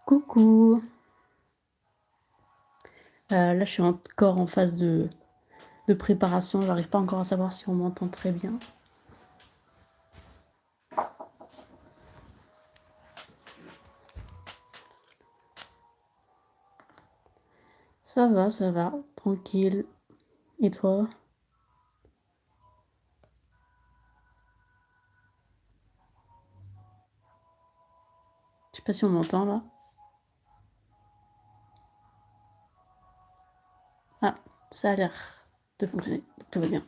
Coucou. Là, je suis encore en phase de préparation. J'arrive pas encore à savoir si on m'entend très bien. Ça va, tranquille. Et toi? Je sais pas si on m'entend là. Ah, ça a l'air de fonctionner. Donc, tout va bien.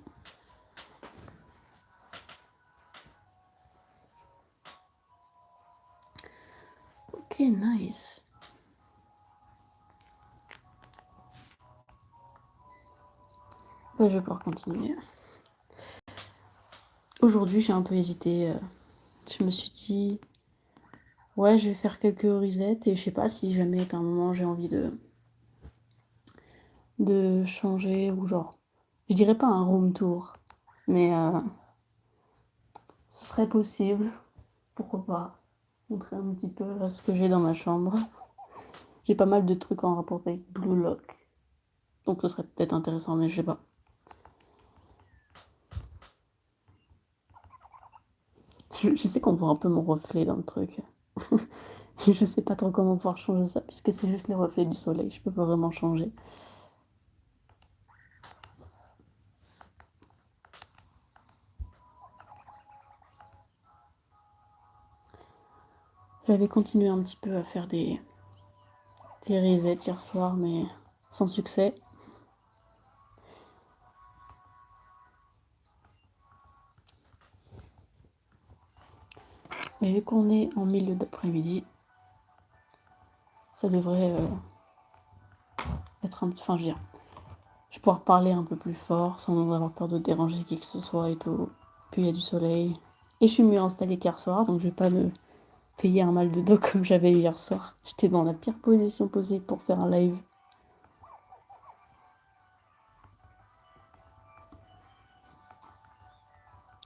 Ok, nice. Bah, je vais pouvoir continuer. Aujourd'hui, j'ai un peu hésité. Je me suis dit, ouais, je vais faire quelques resets et je sais pas si jamais à un moment j'ai envie de changer ou genre, je dirais pas un room tour, mais ce serait possible. Pourquoi pas montrer un petit peu ce que j'ai dans ma chambre. J'ai pas mal de trucs en rapport avec Blue Lock. Donc ce serait peut-être intéressant, mais je sais pas. Je sais qu'on voit un peu mon reflet dans le truc. Je sais pas trop comment pouvoir changer ça, puisque c'est juste les reflets du soleil. Je peux pas vraiment changer. J'avais continué un petit peu à faire des resets hier soir, mais sans succès. Mais vu qu'on est en milieu d'après-midi, ça devrait être un peu... Enfin, je veux dire, je vais pouvoir parler un peu plus fort sans avoir peur de déranger qui que ce soit et tout. Puis il y a du soleil. Et je suis mieux installée qu'hier soir, donc je vais pas me payer un mal de dos comme j'avais eu hier soir. J'étais dans la pire position possible pour faire un live.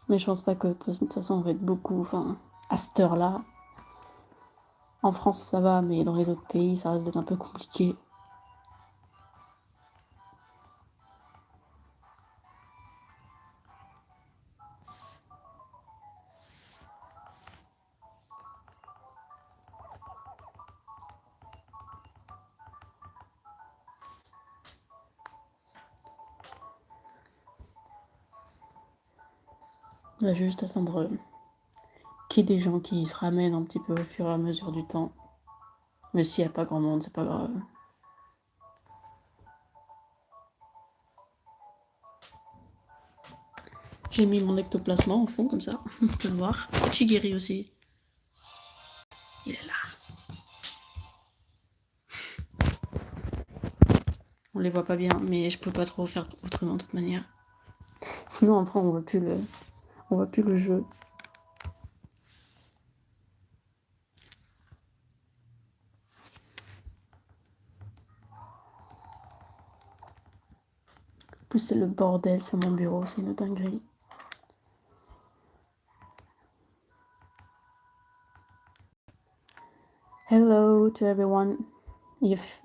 Mais je pense pas que de toute façon on va être beaucoup. Enfin, à cette heure-là. En France ça va, mais dans les autres pays ça risque d'être un peu compliqué. On va juste attendre qu'il y ait des gens qui se ramènent un petit peu au fur et à mesure du temps. Mais s'il n'y a pas grand monde, c'est pas grave. J'ai mis mon ectoplasma en fond comme ça, on peut le voir. Chigiri aussi. Il est là. On les voit pas bien, mais je peux pas trop faire autrement de toute manière. Sinon après on voit plus le jeu. En plus c'est le bordel sur mon bureau, c'est une dinguerie. Hello to everyone. If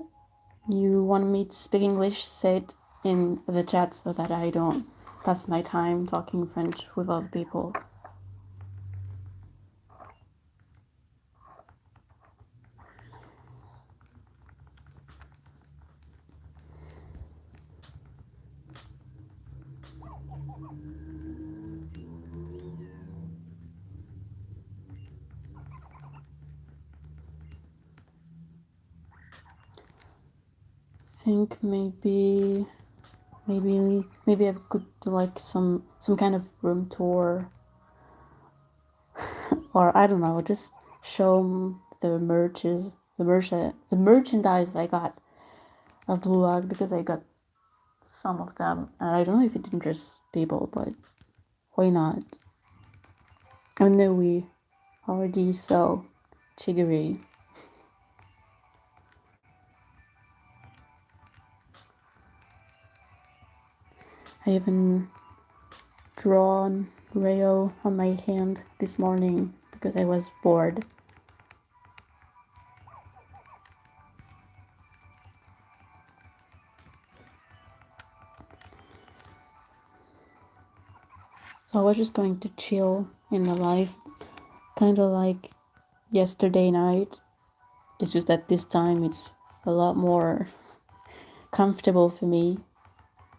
you want me to speak English, say it in the chat so that I don't pass my time talking French with other people. I think maybe I could do like some kind of room tour, or I don't know, just show the merchandise I got of Blue Log, because I got some of them, and I don't know if it interests people, but why not? I know we already saw Chigiri. I even drawn Rayo on my hand this morning because I was bored. I was just going to chill in the live, kind of like yesterday night. It's just that this time it's a lot more comfortable for me.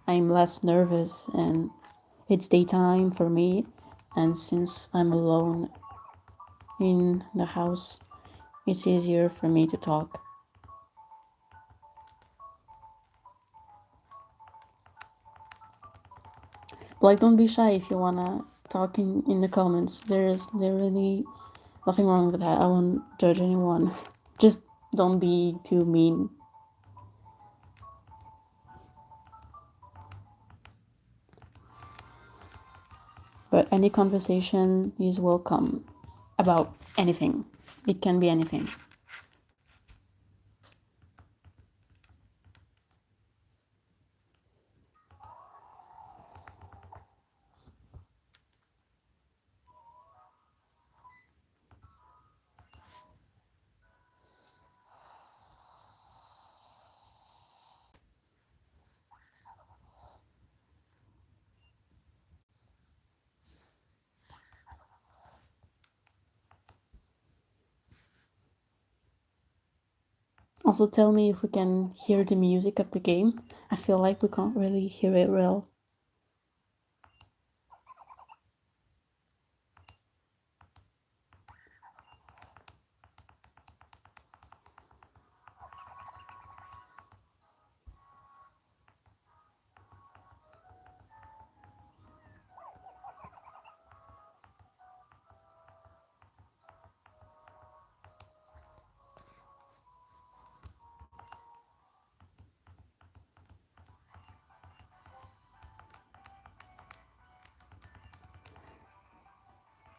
I'm less nervous and it's daytime for me, and since I'm alone in the house, it's easier for me to talk. But like, don't be shy if you wanna talk in the comments. There's really nothing wrong with that. I won't judge anyone. Just don't be too mean. But any conversation is welcome about anything. It can be anything. Also, tell me if we can hear the music of the game. I feel like we can't really hear it well.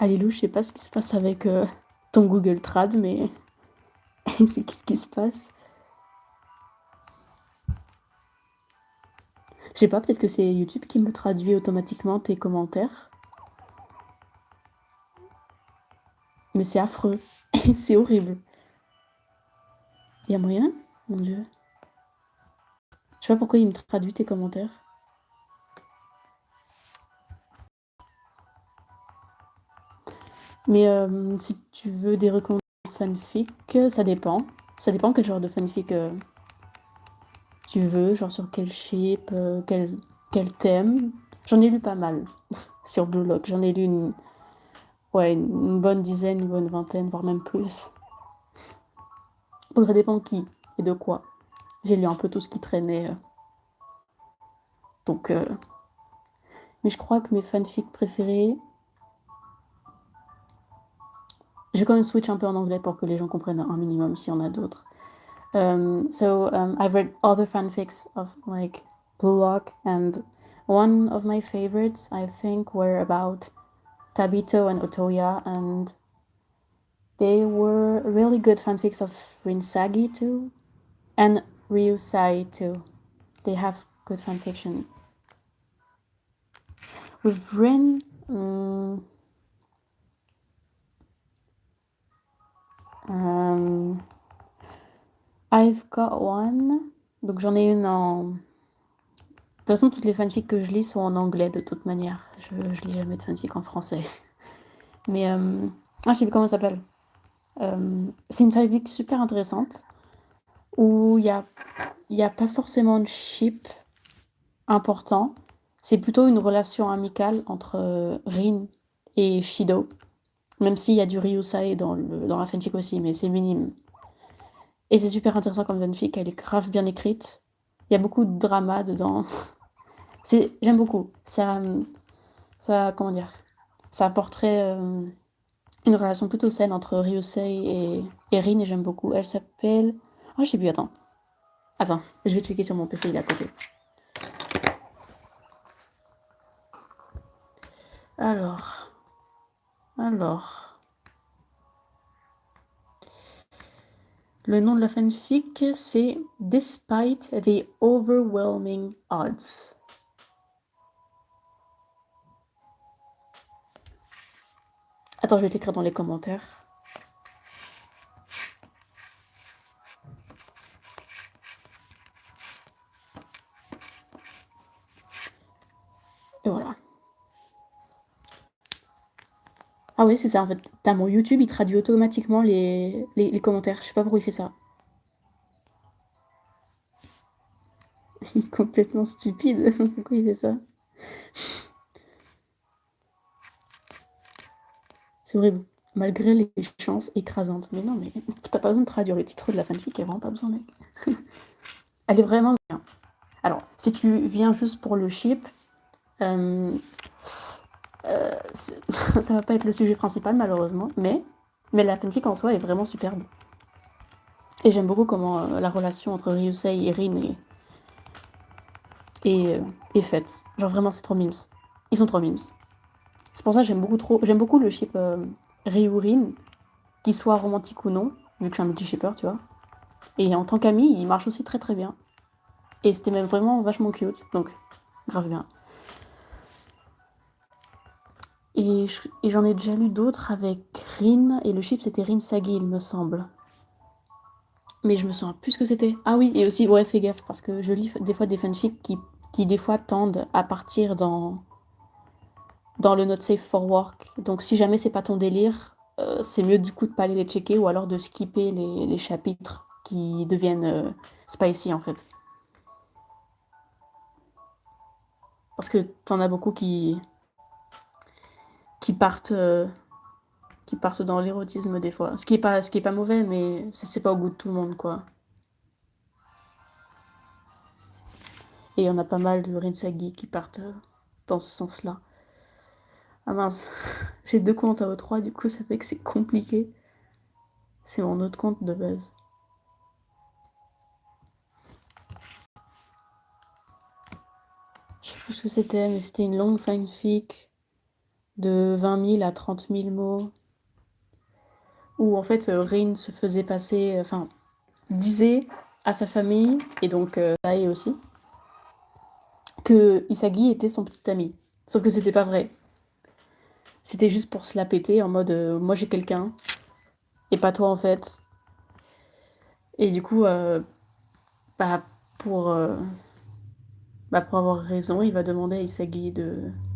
Alilou, je sais pas ce qui se passe avec ton Google Trad, mais c'est qu'est-ce qui se passe? Je sais pas, peut-être que c'est YouTube qui me traduit automatiquement tes commentaires. Mais c'est affreux. C'est horrible. Y a moyen? Mon Dieu. Je sais pas pourquoi il me traduit tes commentaires. Mais si tu veux des recommandations de fanfic, ça dépend. Ça dépend quel genre de fanfic tu veux, genre sur quel ship, quel thème. J'en ai lu pas mal sur Blue Lock. J'en ai lu une bonne dizaine, une bonne vingtaine, voire même plus. Donc ça dépend qui et de quoi. J'ai lu un peu tout ce qui traînait. Donc, mais je crois que mes fanfics préférés... Je vais quand même switch un peu en anglais pour que les gens comprennent un minimum s'il y en a d'autres. I've read other fanfics of like Blue Lock, and one of my favorites I think were about Tabito and Otoya, and they were really good fanfics of Rinsagi too, and Ryusai too. They have good fanfiction. With Rin, I've got one. Donc j'en ai une en... De toute façon, toutes les fanfics que je lis sont en anglais de toute manière. Je lis jamais de fanfic en français. Mais... je sais plus comment ça s'appelle. C'est une fanfic super intéressante où il y a pas forcément de ship important. C'est plutôt une relation amicale entre Rin et Shido. Même s'il y a du Ryusai dans la fanfic aussi, mais c'est minime. Et c'est super intéressant comme fanfic, elle est grave bien écrite. Il y a beaucoup de drama dedans. J'aime beaucoup. Ça, comment dire, ça porterait une relation plutôt saine entre Ryusei et Rin, et j'aime beaucoup. Elle s'appelle... Oh, je sais plus, attends. Attends, je vais checker sur mon PC, il est à côté. Alors... Le nom de la fanfic, c'est Despite the Overwhelming Odds. Attends, je vais l'écrire dans les commentaires. Et voilà. Ah ouais, c'est ça, en fait. T'as mon YouTube, il traduit automatiquement les commentaires. Je sais pas pourquoi il fait ça. Il est complètement stupide. Pourquoi il fait ça? C'est horrible. Malgré les chances écrasantes. Mais non, mais t'as pas besoin de traduire le titre de la fanfic, il y a vraiment pas besoin, mec. Elle est vraiment bien. Alors, si tu viens juste pour le ship, ça va pas être le sujet principal, malheureusement, mais la fanfic en soi est vraiment superbe. Et j'aime beaucoup comment la relation entre Ryusei et Rin est faite. Genre vraiment, c'est trop mimes. Ils sont trop mimes. C'est pour ça que j'aime beaucoup le ship Ryu-Rin, qu'il soit romantique ou non, vu que je suis un multi-shipper, tu vois. Et en tant qu'ami, il marche aussi très très bien. Et c'était même vraiment vachement cute, donc grave bien. Et j'en ai déjà lu d'autres avec Rin, et le ship c'était Rin Sagi, il me semble. Mais je me souviens plus ce que c'était. Ah oui, et aussi, ouais, fais gaffe, parce que je lis des fois des fanfics qui des fois tendent à partir dans le not safe for work. Donc si jamais c'est pas ton délire, c'est mieux du coup de pas aller les checker ou alors de skipper les chapitres qui deviennent spicy en fait. Parce que t'en as beaucoup qui partent, euh, qui partent dans l'érotisme des fois. Ce qui est pas mauvais, mais c'est pas au goût de tout le monde quoi. Et il y en a pas mal de Rinsagi qui partent dans ce sens-là. Ah mince, j'ai deux comptes à O3, du coup ça fait que c'est compliqué. C'est mon autre compte de base. Je sais plus ce que c'était, mais c'était une longue fanfic de 20 000 à 30 000 mots. Où en fait Rin se faisait passer, enfin disait à sa famille, et donc Sae aussi, que Isagi était son petit ami. Sauf que c'était pas vrai. C'était juste pour se la péter en mode moi j'ai quelqu'un, et pas toi en fait. Et du coup, bah, pour, euh, pour avoir raison, il va demander à Isagi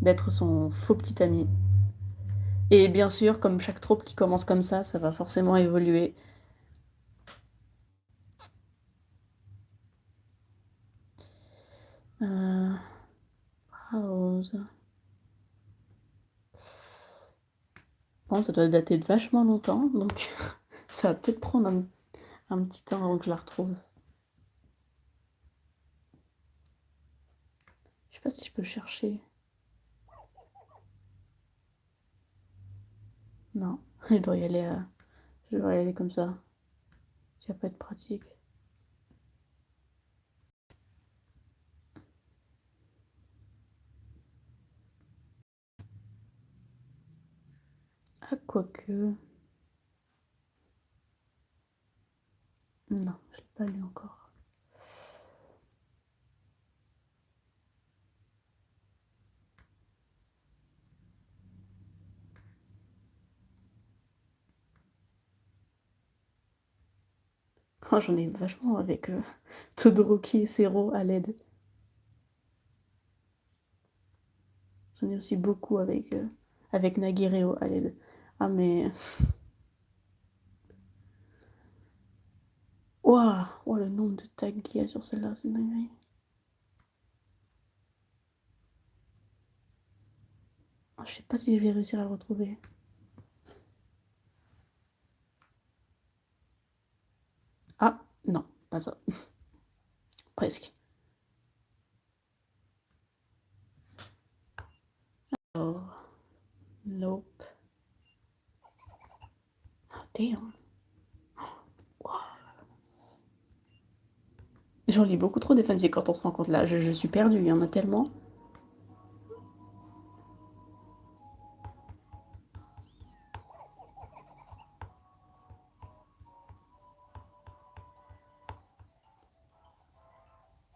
d'être son faux petit ami. Et bien sûr, comme chaque troupe qui commence comme ça va forcément évoluer. Euh, House. Bon, ça doit dater de vachement longtemps, donc ça va peut-être prendre un petit temps avant que je la retrouve. Je sais pas si je peux chercher. Non, je dois y aller, je dois y aller comme ça. Ça va pas être pratique. Ah, quoique. Non, je l'ai pas lu encore. Oh, j'en ai vachement avec Todoroki et Sero à l'aide. J'en ai aussi beaucoup avec Nagireo à l'aide. Ah, mais. Waouh, wow, le nombre de tags qu'il y a sur celle-là, c'est une dinguerie. Oh, je sais pas si je vais réussir à le retrouver. Ah, non, pas ça. Presque. Oh, nope. Oh, damn. Wow. J'en lis beaucoup trop des fanfics quand on se rend compte là. Je suis perdue, il y en a tellement.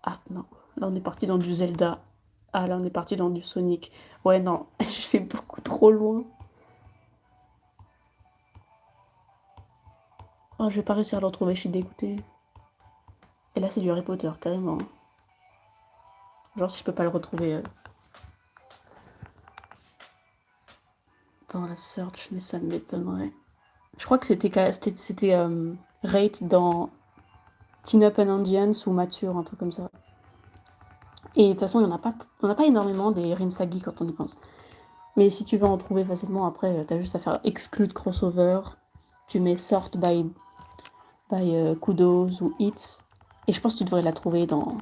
Ah non, là on est parti dans du Zelda. Ah là on est parti dans du Sonic. Ouais non, je vais beaucoup trop loin. Oh, je vais pas réussir à le retrouver, je suis dégoûtée. Et là c'est du Harry Potter, carrément. Genre si je peux pas le retrouver. dans la search, mais ça m'étonnerait. Je crois que c'était rate dans Teen Up and Indians ou Mature, un truc comme ça. Et de toute façon, il n'y en a pas énormément des Rinsagi quand on y pense. Mais si tu veux en trouver facilement, après, t'as juste à faire exclude crossover. Tu mets sort by kudos ou hits. Et je pense que tu devrais la trouver dans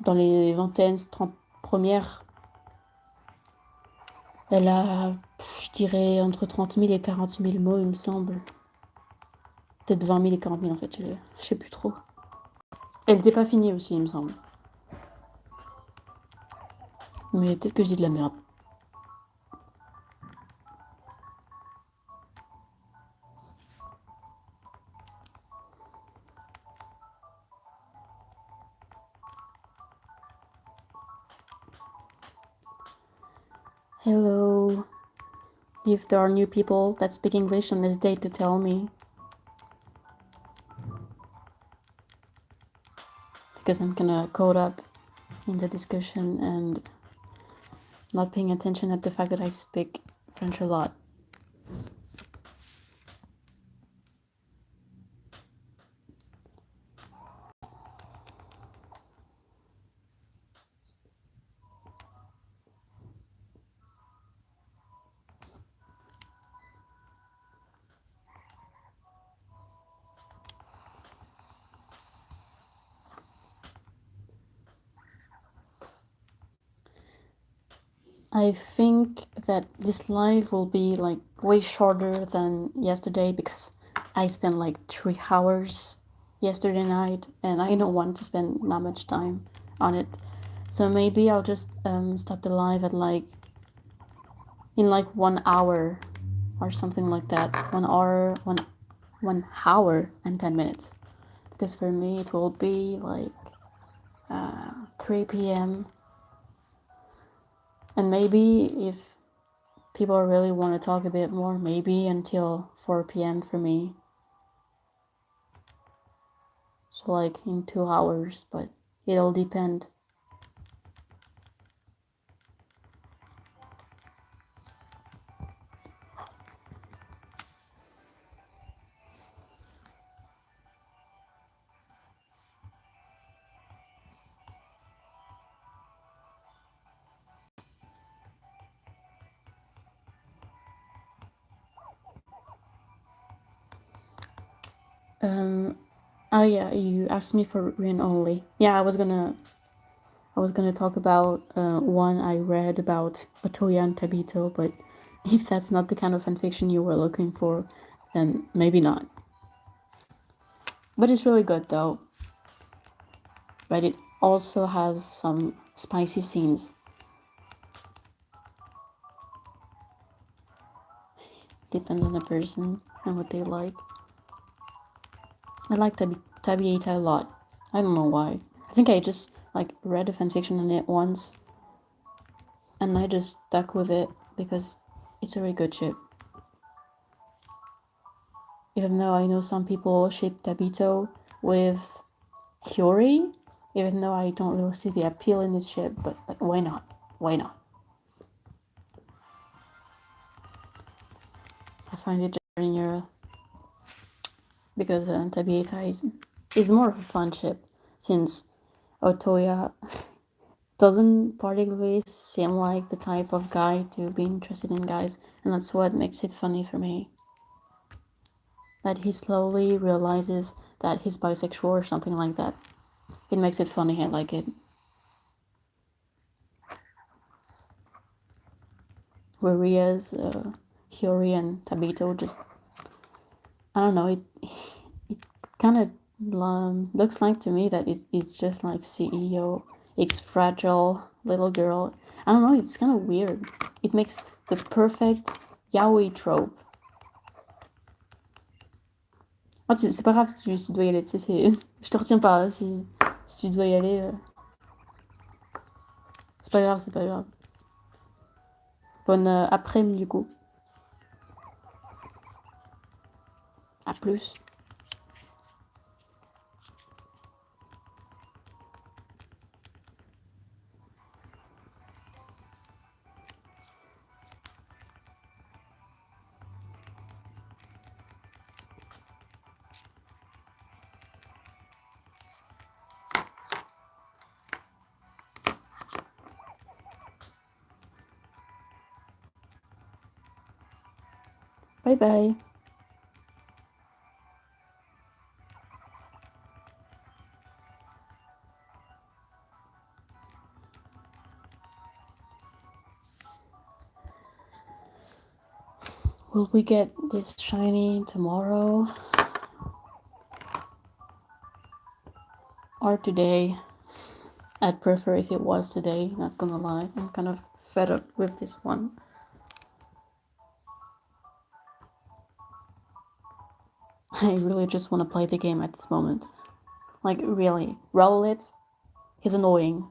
les vingtaines, 30 premières. Elle a, je dirais, entre 30 000 et 40 000 mots, il me semble. Peut-être 20 000 et 40 000 en fait, je sais plus trop. Elle n'était pas finie aussi, il me semble. Mais peut-être que je dis de la merde. Hello. If there are new people that speak English on this date to tell me. Because I'm kinda caught up in the discussion and not paying attention at the fact that I speak French a lot. I think that this live will be like way shorter than yesterday because I spent like 3 hours yesterday night and I don't want to spend that much time on it. So maybe I'll just stop the live at in 1 hour or something like that. 1 hour, 1 hour and 10 minutes. Because for me it will be 3 p.m. And maybe if people really want to talk a bit more, maybe until 4 p.m. for me. So in 2 hours, but it'll depend. Oh yeah, you asked me for Rin only. Yeah, I was gonna talk about one I read about Otoya and Tabito, but if that's not the kind of fanfiction you were looking for, then maybe not. But it's really good though. But it also has some spicy scenes. Depends on the person and what they like. I like Tabieta a lot. I don't know why. I think I just read a fanfiction on it once and I just stuck with it because it's a really good ship. Even though I know some people ship Tabito with Hiyori, even though I don't really see the appeal in this ship, but why not? Why not? I find it generic because Tabieta is more of a fun ship since Otoya doesn't particularly seem like the type of guy to be interested in guys, and that's what makes it funny for me. That he slowly realizes that he's bisexual or something like that. It makes it funny, I like it. Whereas Hiyori and Tabito just, I don't know, it kind of looks like to me that it's just like CEO, it's fragile little girl. I don't know, it's kind of weird. It makes the perfect yaoi trope. Oh, c'est pas grave si tu dois y aller, tu sais, je te retiens pas si tu dois y aller. C'est pas grave, c'est pas grave. Bonne après-midi du coup. À plus. Bye bye. Will we get this shiny tomorrow? Or today? I'd prefer if it was today, not gonna lie. I'm kind of fed up with this one. I really just want to play the game at this moment. Like, really. Roll it. He's annoying.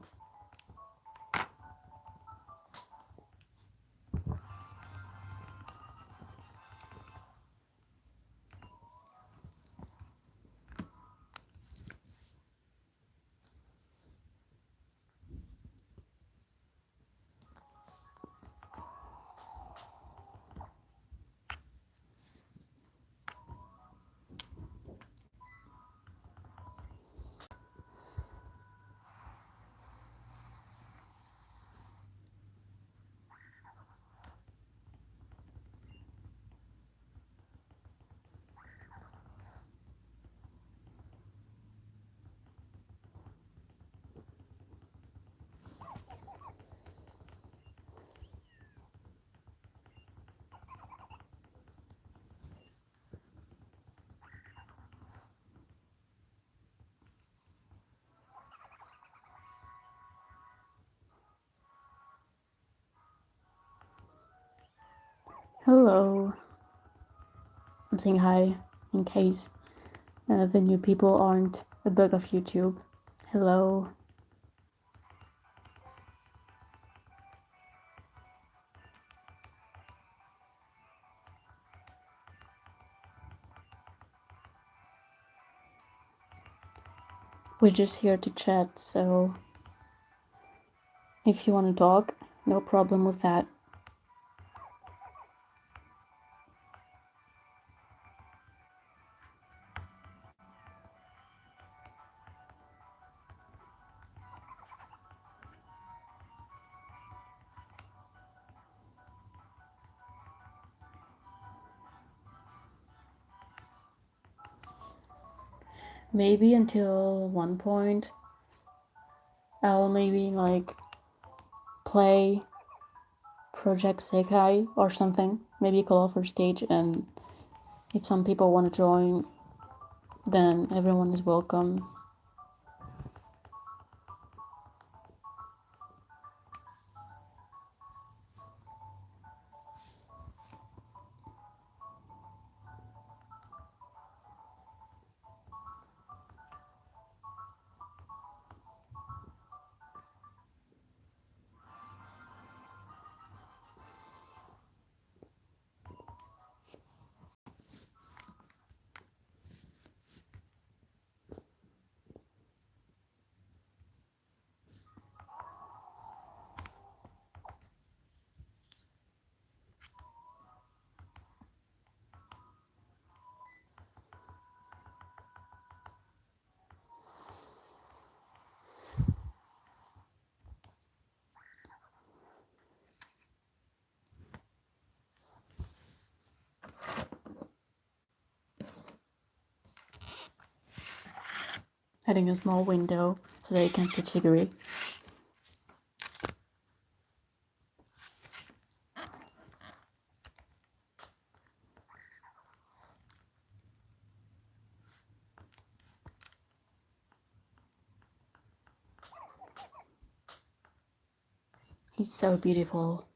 Hello. I'm saying hi in case the new people aren't a bug of YouTube. Hello. We're just here to chat, so if you want to talk, no problem with that. Maybe until one point I'll maybe like play Project Sekai or something. Maybe call for stage, and if some people want to join, then everyone is welcome. Adding a small window so that you can see Chigiri. He's so beautiful.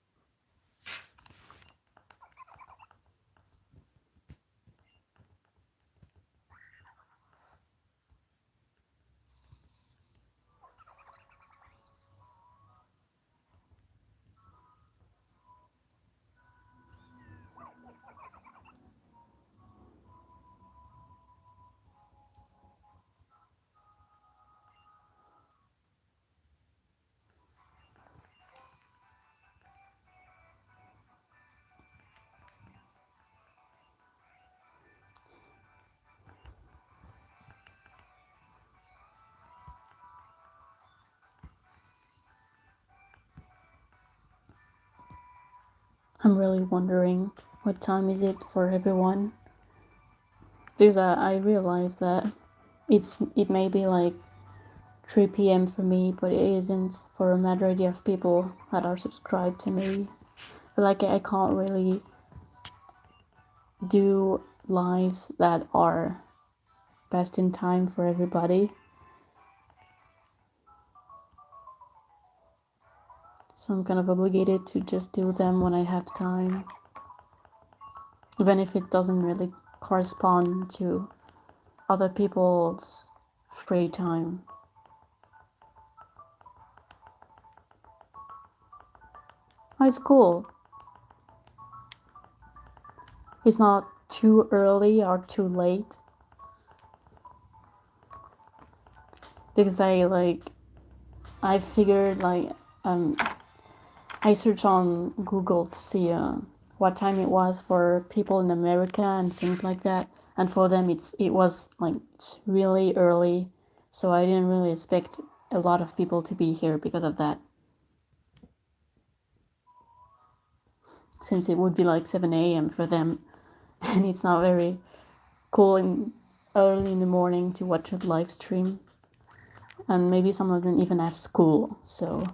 I'm really wondering What time is it for everyone? Because I realized that it may be like 3 p.m. for me, but it isn't for a majority of people that are subscribed to me. Like I can't really do lives that are best in time for everybody. So I'm kind of obligated to just do them when I have time, even if it doesn't really correspond to other people's free time. Oh, it's cool. It's not too early or too late. Because I figured I searched on Google to see what time it was for people in America and things like that. And for them, it was like it's really early. So I didn't really expect a lot of people to be here because of that. Since it would be like 7 a.m. for them. And it's not very cool early in the morning to watch a live stream. And maybe some of them even have school, so...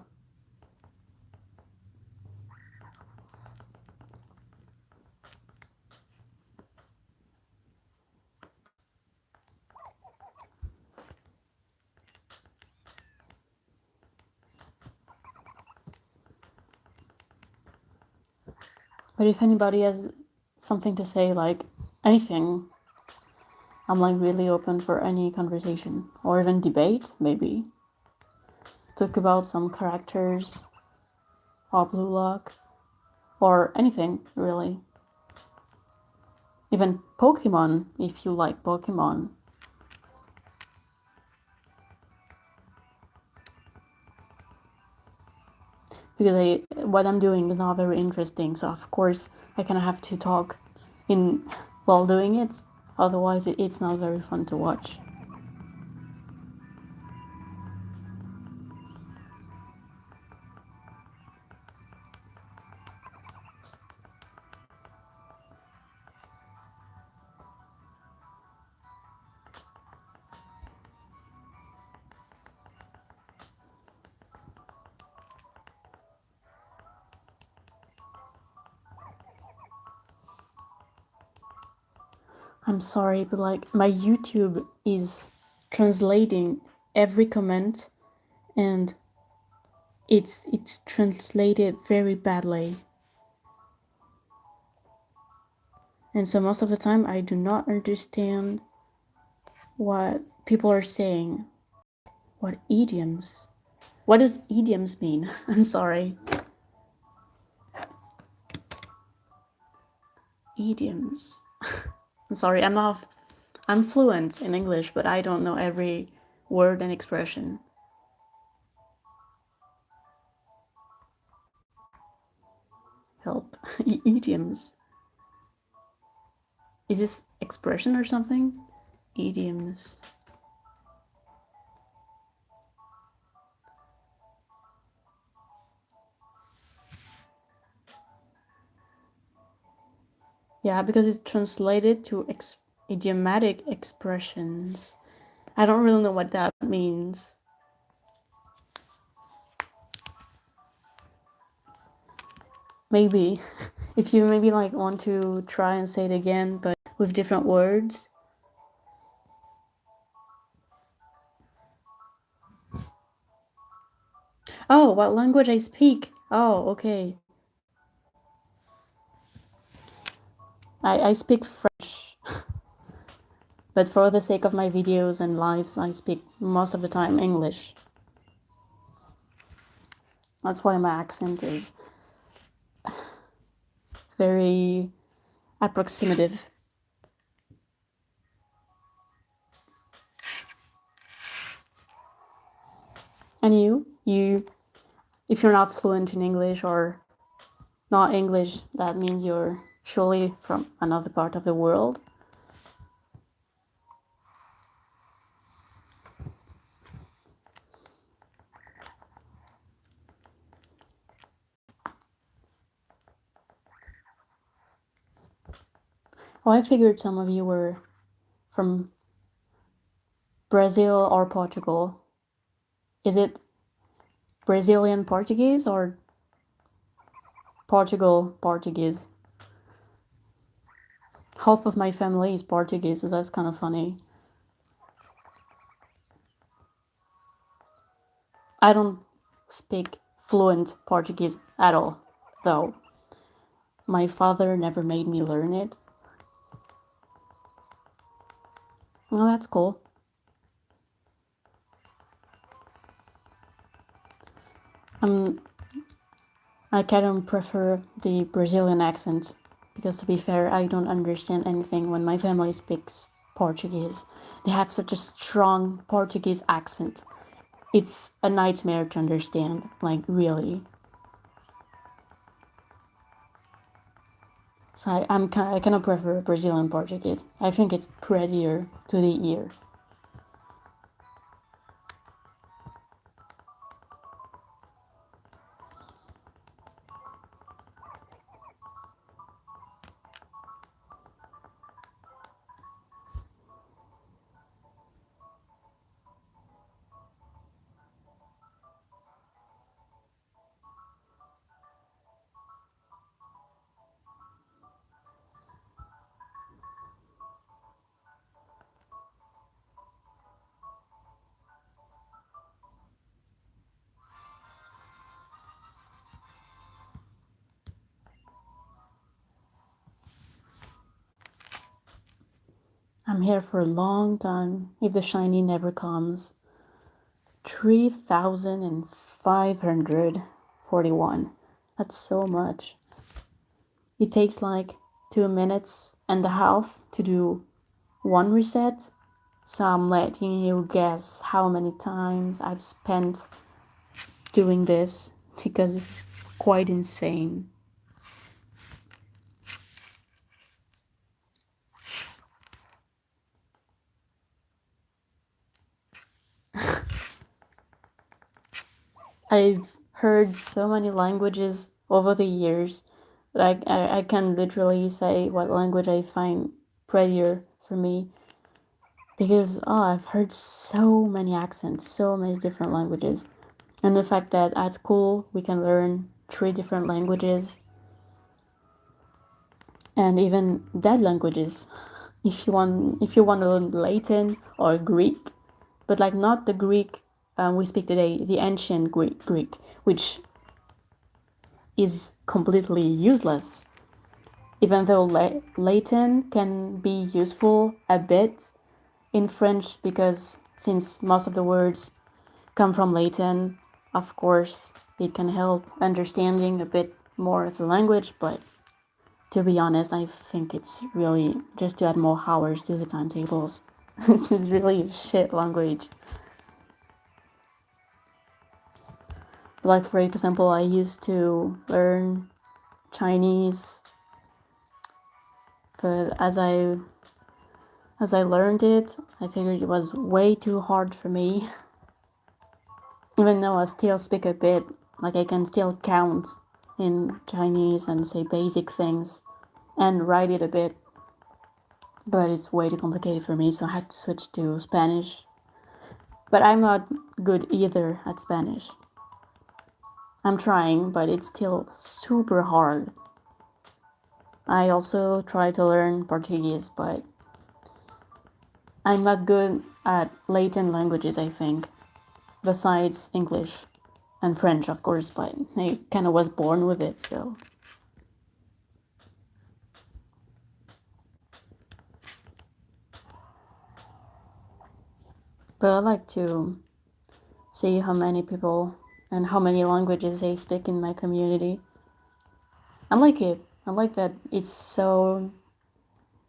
But if anybody has something to say, like anything, I'm like really open for any conversation or even debate, maybe. Talk about some characters or Blue Lock or anything, really. Even Pokemon, if you like Pokemon. Because what I'm doing is not very interesting, so of course I kind of have to talk while doing it. Otherwise, it's not very fun to watch. I'm sorry, but like my YouTube is translating every comment, and it's translated very badly. And so most of the time I do not understand what people are saying. What idioms? What does idioms mean? I'm sorry. Idioms. I'm sorry, I'm fluent in English, but I don't know every word and expression. Help. Idioms. Is this expression or something? Idioms. Yeah, because it's translated to idiomatic expressions. I don't really know what that means. Maybe. If you maybe like want to try and say it again, but with different words. Oh, what language I speak? Oh, okay. I speak French. But for the sake of my videos and lives, I speak most of the time English. That's why my accent is very approximative. And you, if you're not fluent in English or not English, that means you're surely from another part of the world. Oh, I figured some of you were from Brazil or Portugal. Is it Brazilian Portuguese or Portugal Portuguese? Half of my family is Portuguese, so that's kind of funny. I don't speak fluent Portuguese at all, though. My father never made me learn it. Well, that's cool. I kind of prefer the Brazilian accent because, to be fair, I don't understand anything when my family speaks Portuguese. They have such a strong Portuguese accent. It's a nightmare to understand, like, really. So I kind of prefer Brazilian Portuguese. I think it's prettier to the ear. I'm here for a long time if the shiny never comes. 3,541. That's so much. It takes like 2.5 minutes to do one reset. So I'm letting you guess how many times I've spent doing this because this is quite insane. I've heard so many languages over the years that I can literally say what language I find prettier for me because I've heard so many accents, so many different languages. And the fact that at school we can learn 3 different languages and even dead languages if you want to learn Latin or Greek, but like not the Greek we speak today, the ancient Greek, which is completely useless. Even though Latin can be useful a bit in French because since most of the words come from Latin, of course it can help understanding a bit more of the language, but to be honest, I think it's really just to add more hours to the timetables. This is really a shit language. Like, for example, I used to learn Chinese, but as I learned it, I figured it was way too hard for me. Even though I still speak a bit, like I can still count in Chinese and say basic things and write it a bit, but it's way too complicated for me, so I had to switch to Spanish. But I'm not good either at Spanish. I'm trying, but it's still super hard. I also try to learn Portuguese, but I'm not good at Latin languages, I think, besides English and French, of course, but I kind of was born with it, so. But I like to see how many people and how many languages they speak in my community. I like it. I like that it's so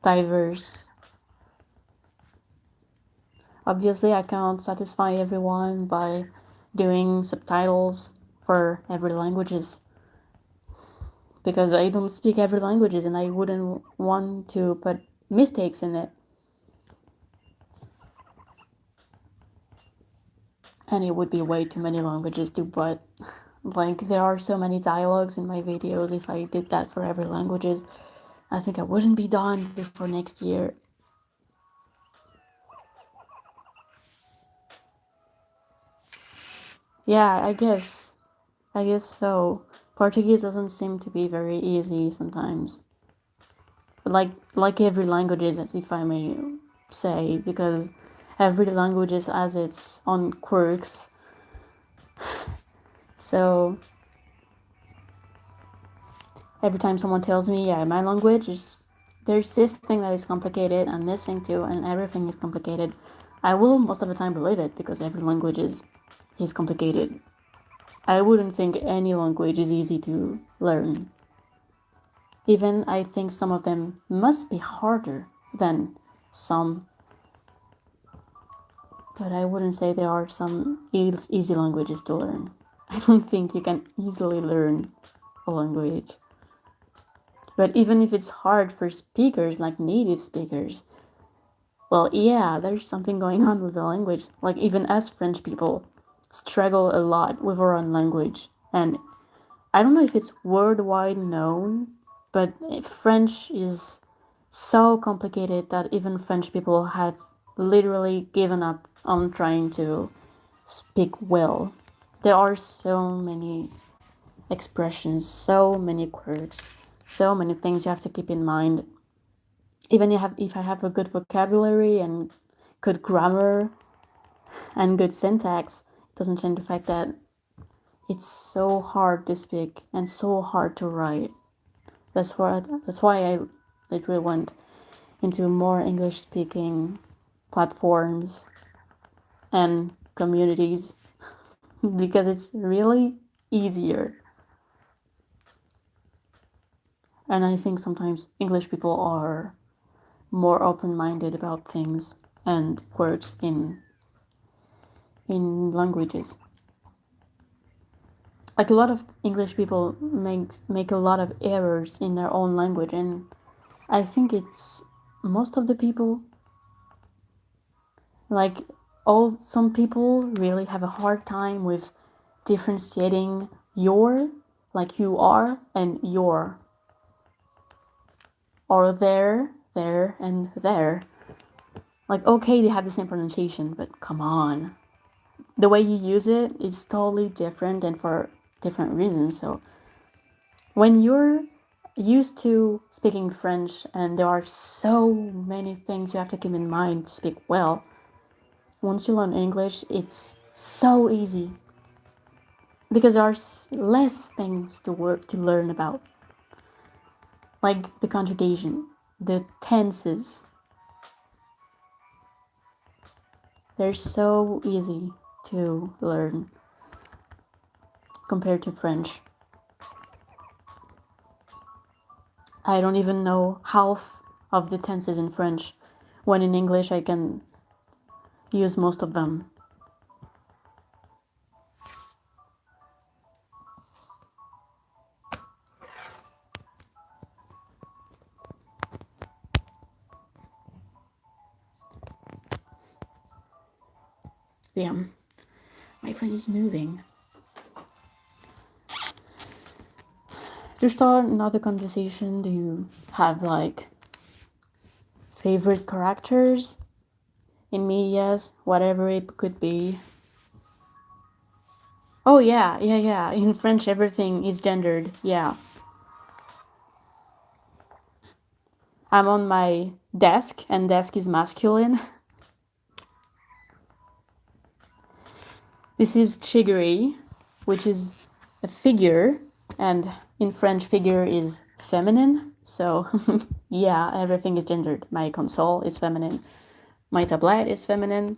diverse. Obviously, I can't satisfy everyone by doing subtitles for every languages because I don't speak every languages and I wouldn't want to put mistakes in it. And it would be way too many languages to put. Like, there are so many dialogues in my videos. If I did that for every languages, I think I wouldn't be done before next year. Yeah, I guess so. Portuguese doesn't seem to be very easy sometimes. Like every language is, if I may say, because every language has its own quirks. So every time someone tells me, yeah, my language is, there's this thing that is complicated and this thing too, and everything is complicated, I will most of the time believe it, because every language is complicated. I wouldn't think any language is easy to learn. Even I think some of them must be harder than some, but I wouldn't say there are some easy languages to learn. I don't think you can easily learn a language. But even if it's hard for speakers, like native speakers, well, yeah, there's something going on with the language. Like, even us French people struggle a lot with our own language. And I don't know if it's worldwide known, but French is so complicated that even French people have literally given up on trying to speak well. There are so many expressions, so many quirks, so many things you have to keep in mind. Even if I have a good vocabulary and good grammar and good syntax, it doesn't change the fact that it's so hard to speak and so hard to write. That's why I literally went into more English speaking platforms and communities because it's really easier. And I think sometimes English people are more open-minded about things and quirks in languages. Like, a lot of English people make a lot of errors in their own language, and I think it's most of the people, like, some people really have a hard time with differentiating your, like you are, and your, or there, and there. Like, okay, they have the same pronunciation, but come on. The way you use it is totally different and for different reasons. So when you're used to speaking French and there are so many things you have to keep in mind to speak well, once you learn English, it's so easy because there are less things to learn about, like the conjugation, the tenses. They're so easy to learn compared to French. I don't even know half of the tenses in French, when in English I can use most of them. Damn, my phone is moving. To start another conversation, do you have like favorite characters in medias, whatever it could be? Oh yeah. In French, everything is gendered. Yeah. I'm on my desk, and desk is masculine. This is Chigiri, which is a figure, and in French, figure is feminine. So yeah, everything is gendered. My console is feminine. My tablet is feminine.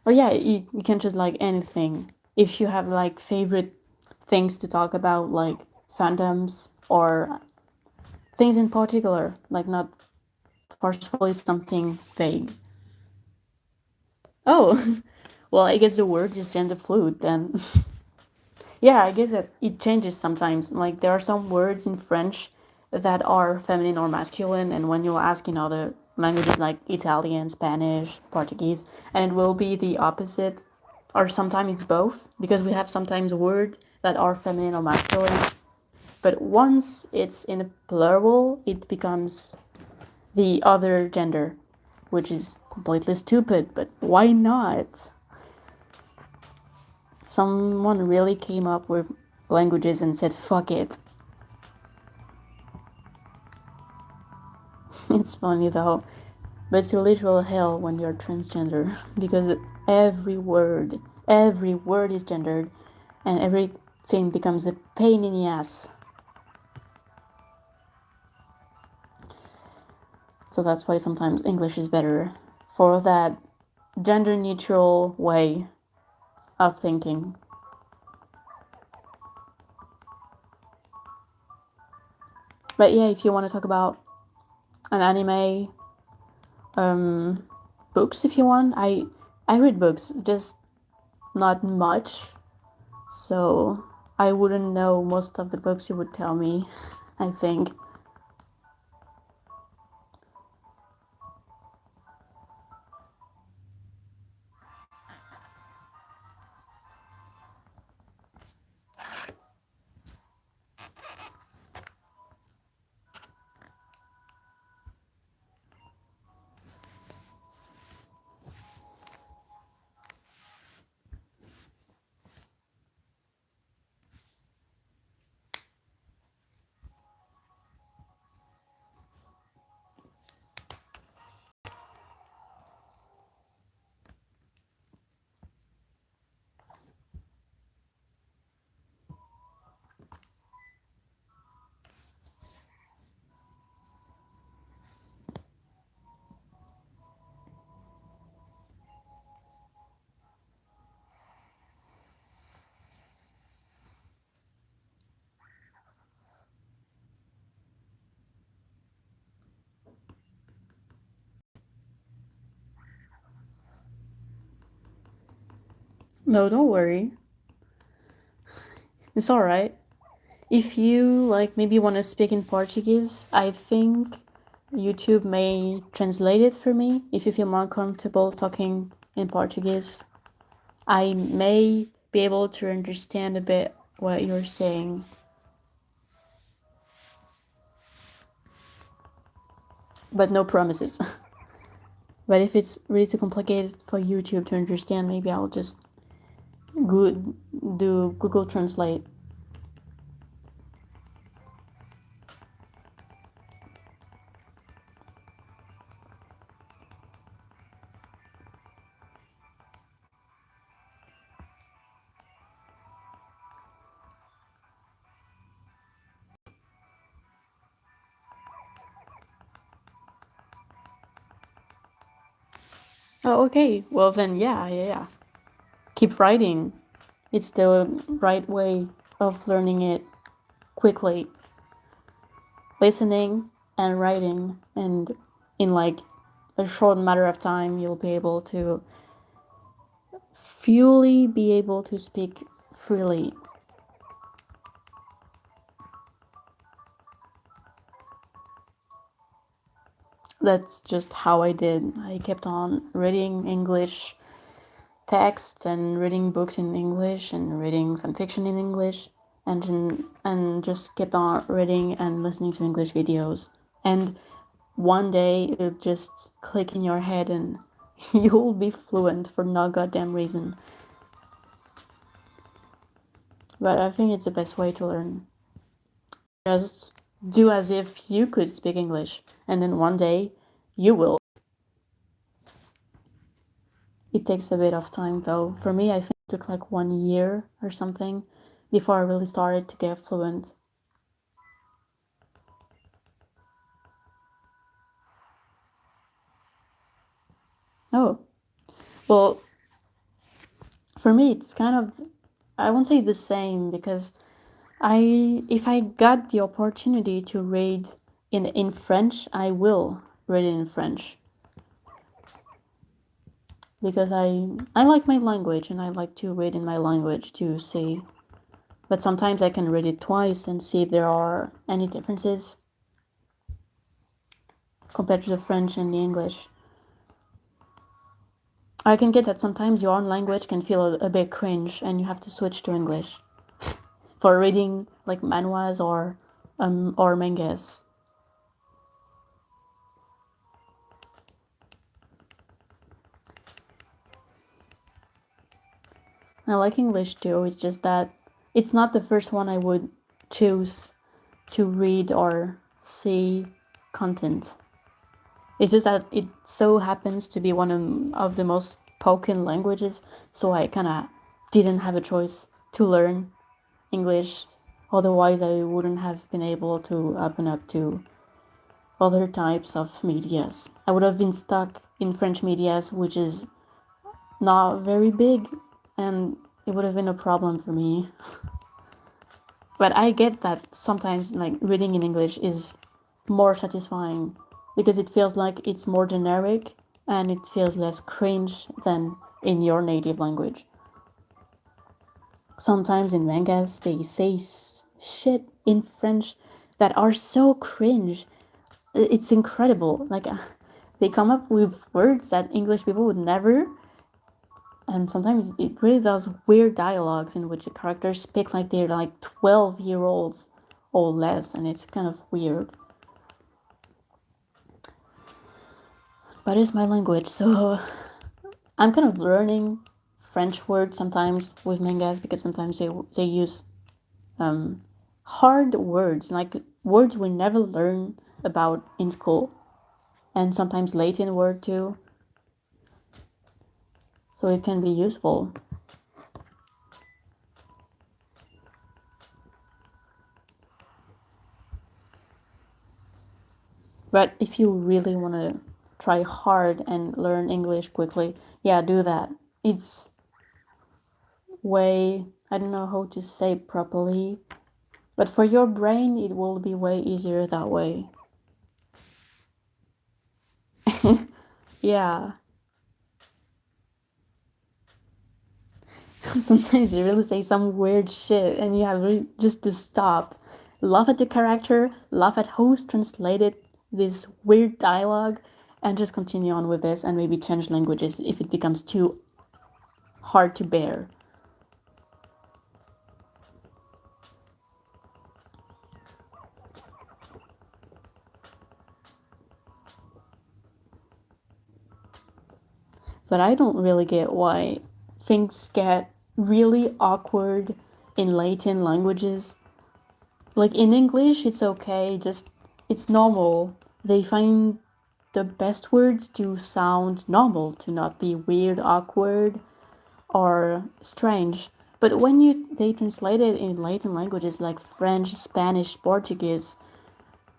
Oh yeah, you can just like anything. If you have like favorite things to talk about, like fandoms or things in particular, like not forcefully something vague. Oh, well, I guess the word is gender fluid then. Yeah, I guess that it changes sometimes. Like, there are some words in French that are feminine or masculine, and when you ask in other languages like Italian, Spanish, Portuguese, and it will be the opposite, or sometimes it's both, because we have sometimes a word that are feminine or masculine. But once it's in a plural, it becomes the other gender, which is completely stupid, but why not? Someone really came up with languages and said, fuck it. It's funny though, but it's a literal hell when you're transgender, because every word is gendered, and everything becomes a pain in the ass. So that's why sometimes English is better for that gender neutral way of thinking. But yeah, if you want to talk about an anime, books, if you want, I read books, just not much, so I wouldn't know most of the books you would tell me, I think. No, don't worry. It's alright. If you like maybe want to speak in Portuguese, I think YouTube may translate it for me. If you feel more comfortable talking in Portuguese, I may be able to understand a bit what you're saying. But no promises. But if it's really too complicated for YouTube to understand, maybe I'll just do Google Translate. Oh, okay. Well then, yeah. Keep writing. It's the right way of learning it quickly. Listening and writing, and in like a short matter of time, you'll be able to fully be able to speak freely. That's just how I did. I kept on reading English text and reading books in English and reading fanfiction in English, and just kept on reading and listening to English videos. And one day it'll just click in your head and you'll be fluent for no goddamn reason. But I think it's the best way to learn. Just do as if you could speak English, and then one day you will. It takes a bit of time though. For me, I think it took like 1 year or something before I really started to get fluent. Oh, well, for me it's kind of, I won't say the same, because if I got the opportunity to read in French, I will read it in French. Because I like my language and I like to read in my language to see. But sometimes I can read it twice and see if there are any differences compared to the French and the English. I can get that sometimes your own language can feel a bit cringe and you have to switch to English. for reading like manhwas or mangas. I like English too, it's just that it's not the first one I would choose to read or see content. It's just that it so happens to be one of the most spoken languages, so I kind of didn't have a choice to learn English. Otherwise, I wouldn't have been able to open up to other types of medias. I would have been stuck in French medias, which is not very big, and it would have been a problem for me. But I get that sometimes like reading in English is more satisfying because it feels like it's more generic and it feels less cringe than in your native language. Sometimes in mangas they say shit in French that are so cringe. It's incredible. Like they come up with words that English people would never. And sometimes it really does weird dialogues in which the characters speak like they're like 12-year-olds or less, and it's kind of weird. But it's my language, so I'm kind of learning French words sometimes with mangas because sometimes they use hard words, like words we never learn about in school, and sometimes Latin word too. So it can be useful. But if you really want to try hard and learn English quickly, yeah, do that. It's way, I don't know how to say properly, but for your brain, it will be way easier that way. Yeah. Sometimes you really say some weird shit and you have really just to stop. Laugh at the character, laugh at who's translated this weird dialogue, and just continue on with this and maybe change languages if it becomes too hard to bear. But I don't really get why things get really awkward in Latin languages. Like in English, it's okay, just it's normal. They find the best words to sound normal, to not be weird, awkward, or strange. But when they translate it in Latin languages like French, Spanish, Portuguese,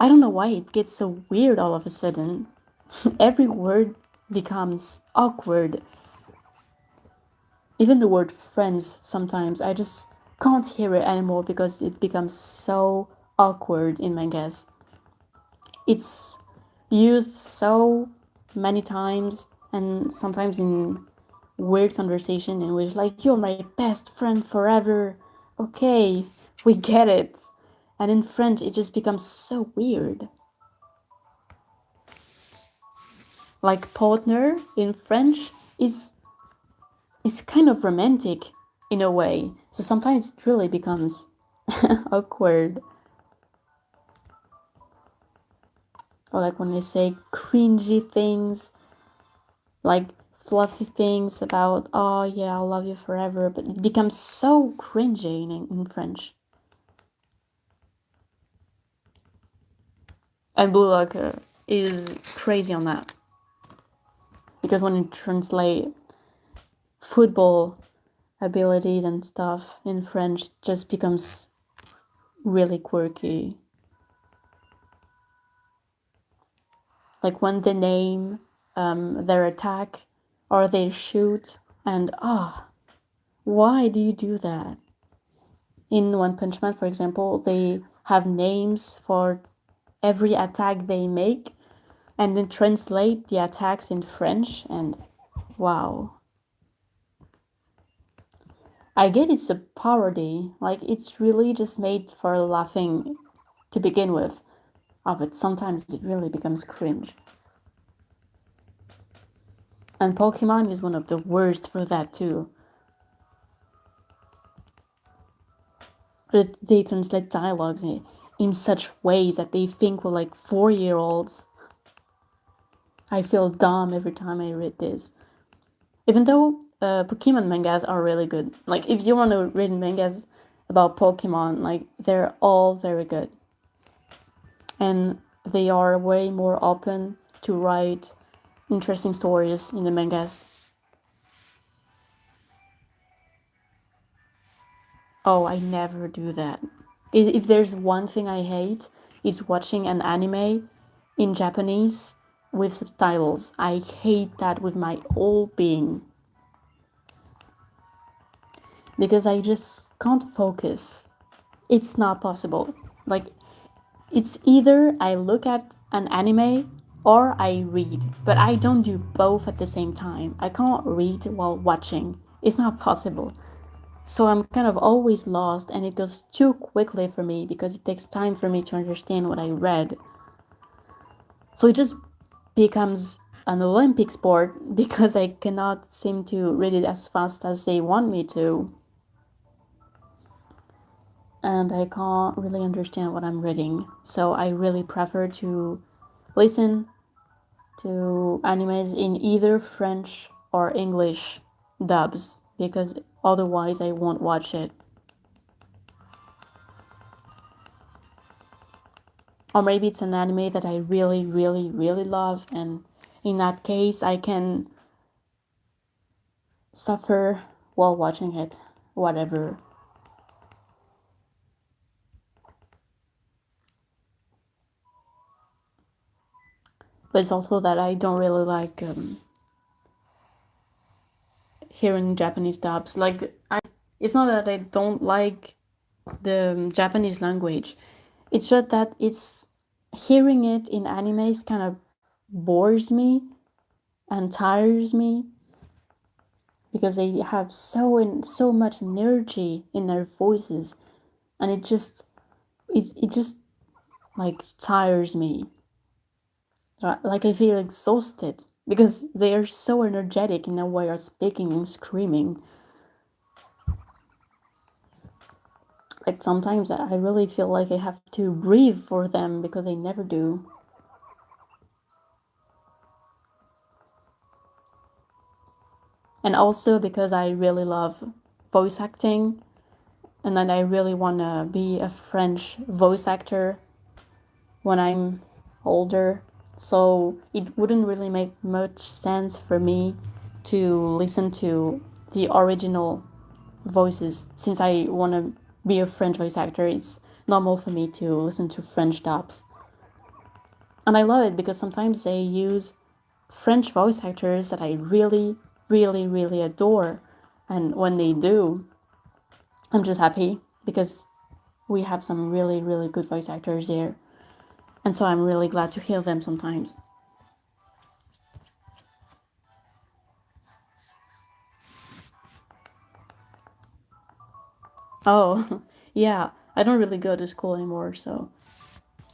I don't know why it gets so weird all of a sudden. Every word becomes awkward. Even the word friends, sometimes I just can't hear it anymore because it becomes so awkward in mangas. It's used so many times and sometimes in weird conversation in which like you're my best friend forever. Okay, we get it. And in French it just becomes so weird. Like partner in French is kind of romantic in a way. So sometimes it really becomes awkward. Or like when they say cringy things, like fluffy things about, oh yeah, I'll love you forever, but it becomes so cringy in French. And Blue Lock is crazy on that. Because when you translate football abilities and stuff in French, it just becomes really quirky. Like when they name their attack or they shoot, and why do you do that? In One Punch Man, for example, they have names for every attack they make and then translate the attacks in French, and wow. I get it's a parody, like it's really just made for laughing to begin with. But sometimes it really becomes cringe. And Pokemon is one of the worst for that too. they translate dialogues in such ways that they think we're like 4-year-olds. I feel dumb every time I read this. Even though Pokemon mangas are really good. Like, if you want to read mangas about Pokemon, like, they're all very good. And they are way more open to write interesting stories in the mangas. Oh, I never do that. If there's one thing I hate, is watching an anime in Japanese with subtitles. I hate that with my whole being. Because I just can't focus. It's not possible. Like, it's either I look at an anime or I read, but I don't do both at the same time. I can't read while watching. It's not possible. So I'm kind of always lost, and it goes too quickly for me because it takes time for me to understand what I read. So it just becomes an Olympic sport because I cannot seem to read it as fast as they want me to. And I can't really understand what I'm reading. So I really prefer to listen to animes in either French or English dubs because otherwise I won't watch it. Or maybe it's an anime that I really, really, really love, and in that case I can suffer while watching it, whatever. But it's also that I don't really like hearing Japanese dubs. Like, it's not that I don't like the Japanese language. It's just that it's hearing it in animes kind of bores me and tires me because they have so much energy in their voices, and it just like tires me. Like, I feel exhausted because they are so energetic in their way of speaking and screaming. Like, sometimes I really feel like I have to breathe for them because I never do. And also because I really love voice acting, and then I really want to be a French voice actor when I'm older. So it wouldn't really make much sense for me to listen to the original voices. Since I want to be a French voice actor, it's normal for me to listen to French dubs. And I love it because sometimes they use French voice actors that I really, really, really adore. And when they do, I'm just happy because we have some really, really good voice actors there. And so I'm really glad to hear them sometimes. Oh, yeah. I don't really go to school anymore, so.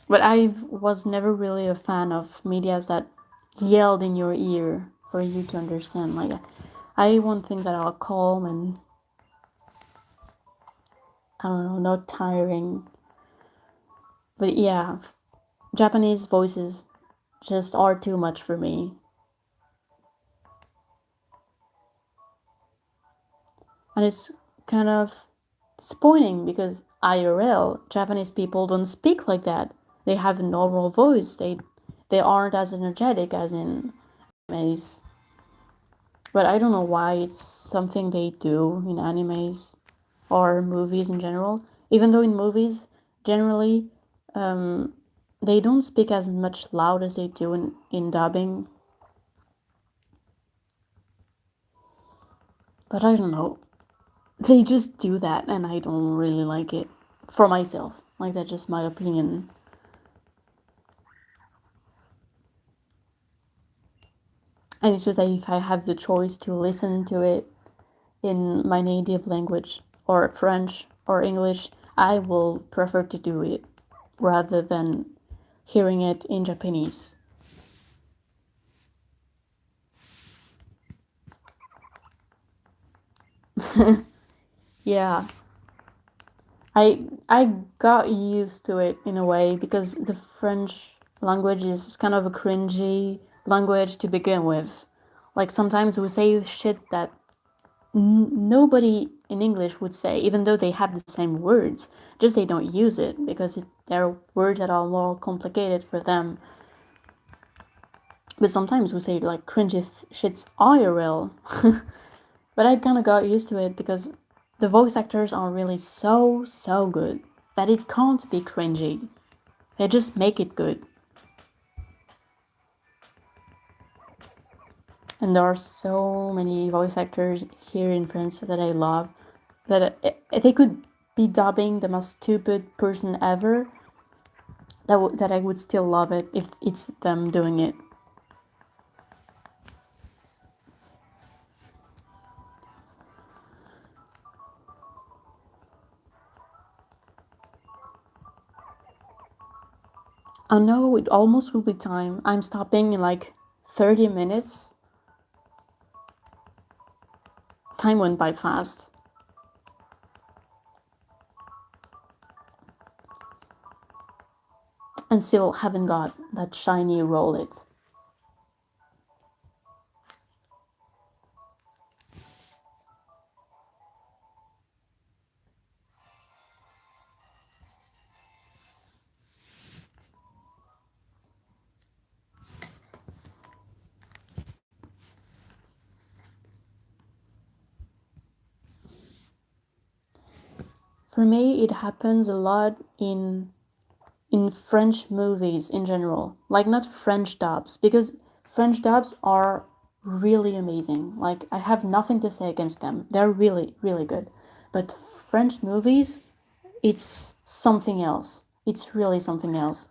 But I was never really a fan of medias that yelled in your ear for you to understand. Like, I want things that are calm and, I don't know, not tiring. But yeah, Japanese voices just are too much for me. And it's kind of disappointing because IRL, Japanese people don't speak like that. They have a normal voice. They aren't as energetic as in animes. But I don't know why it's something they do in animes or movies in general. Even though in movies, generally, they don't speak as much loud as they do in dubbing. But I don't know. They just do that, and I don't really like it for myself. Like, that's just my opinion. And it's just that if I have the choice to listen to it in my native language, or French or English, I will prefer to do it rather than hearing it in Japanese. Yeah, I got used to it in a way because the French language is kind of a cringy language to begin with. Like sometimes we say shit that nobody in English would say, even though they have the same words. Just they don't use it because they're words that are more complicated for them. But sometimes we say like cringy shits IRL. But I kind of got used to it because the voice actors are really so good that it can't be cringy. They just make it good. And there are so many voice actors here in France that I love, that if they could be dubbing the most stupid person ever, that I would still love it if it's them doing it. I know it almost will be time. I'm stopping in like 30 minutes. Time went by fast. And still haven't got that shiny Rowley. For me, it happens a lot in French movies in general. Like not French dubs, because French dubs are really amazing. Like I have nothing to say against them. They're really good. But French movies, it's something else. It's really something else.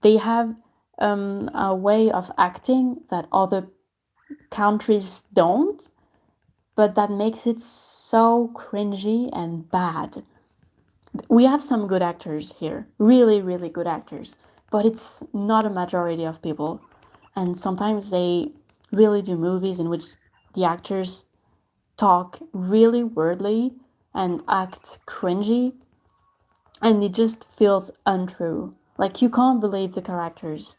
They have a way of acting that other countries don't, but that makes it so cringy and bad. We have some good actors here, really good actors, but it's not a majority of people. And sometimes they really do movies in which the actors talk really weirdly and act cringy, and it just feels untrue. Like you can't believe the characters.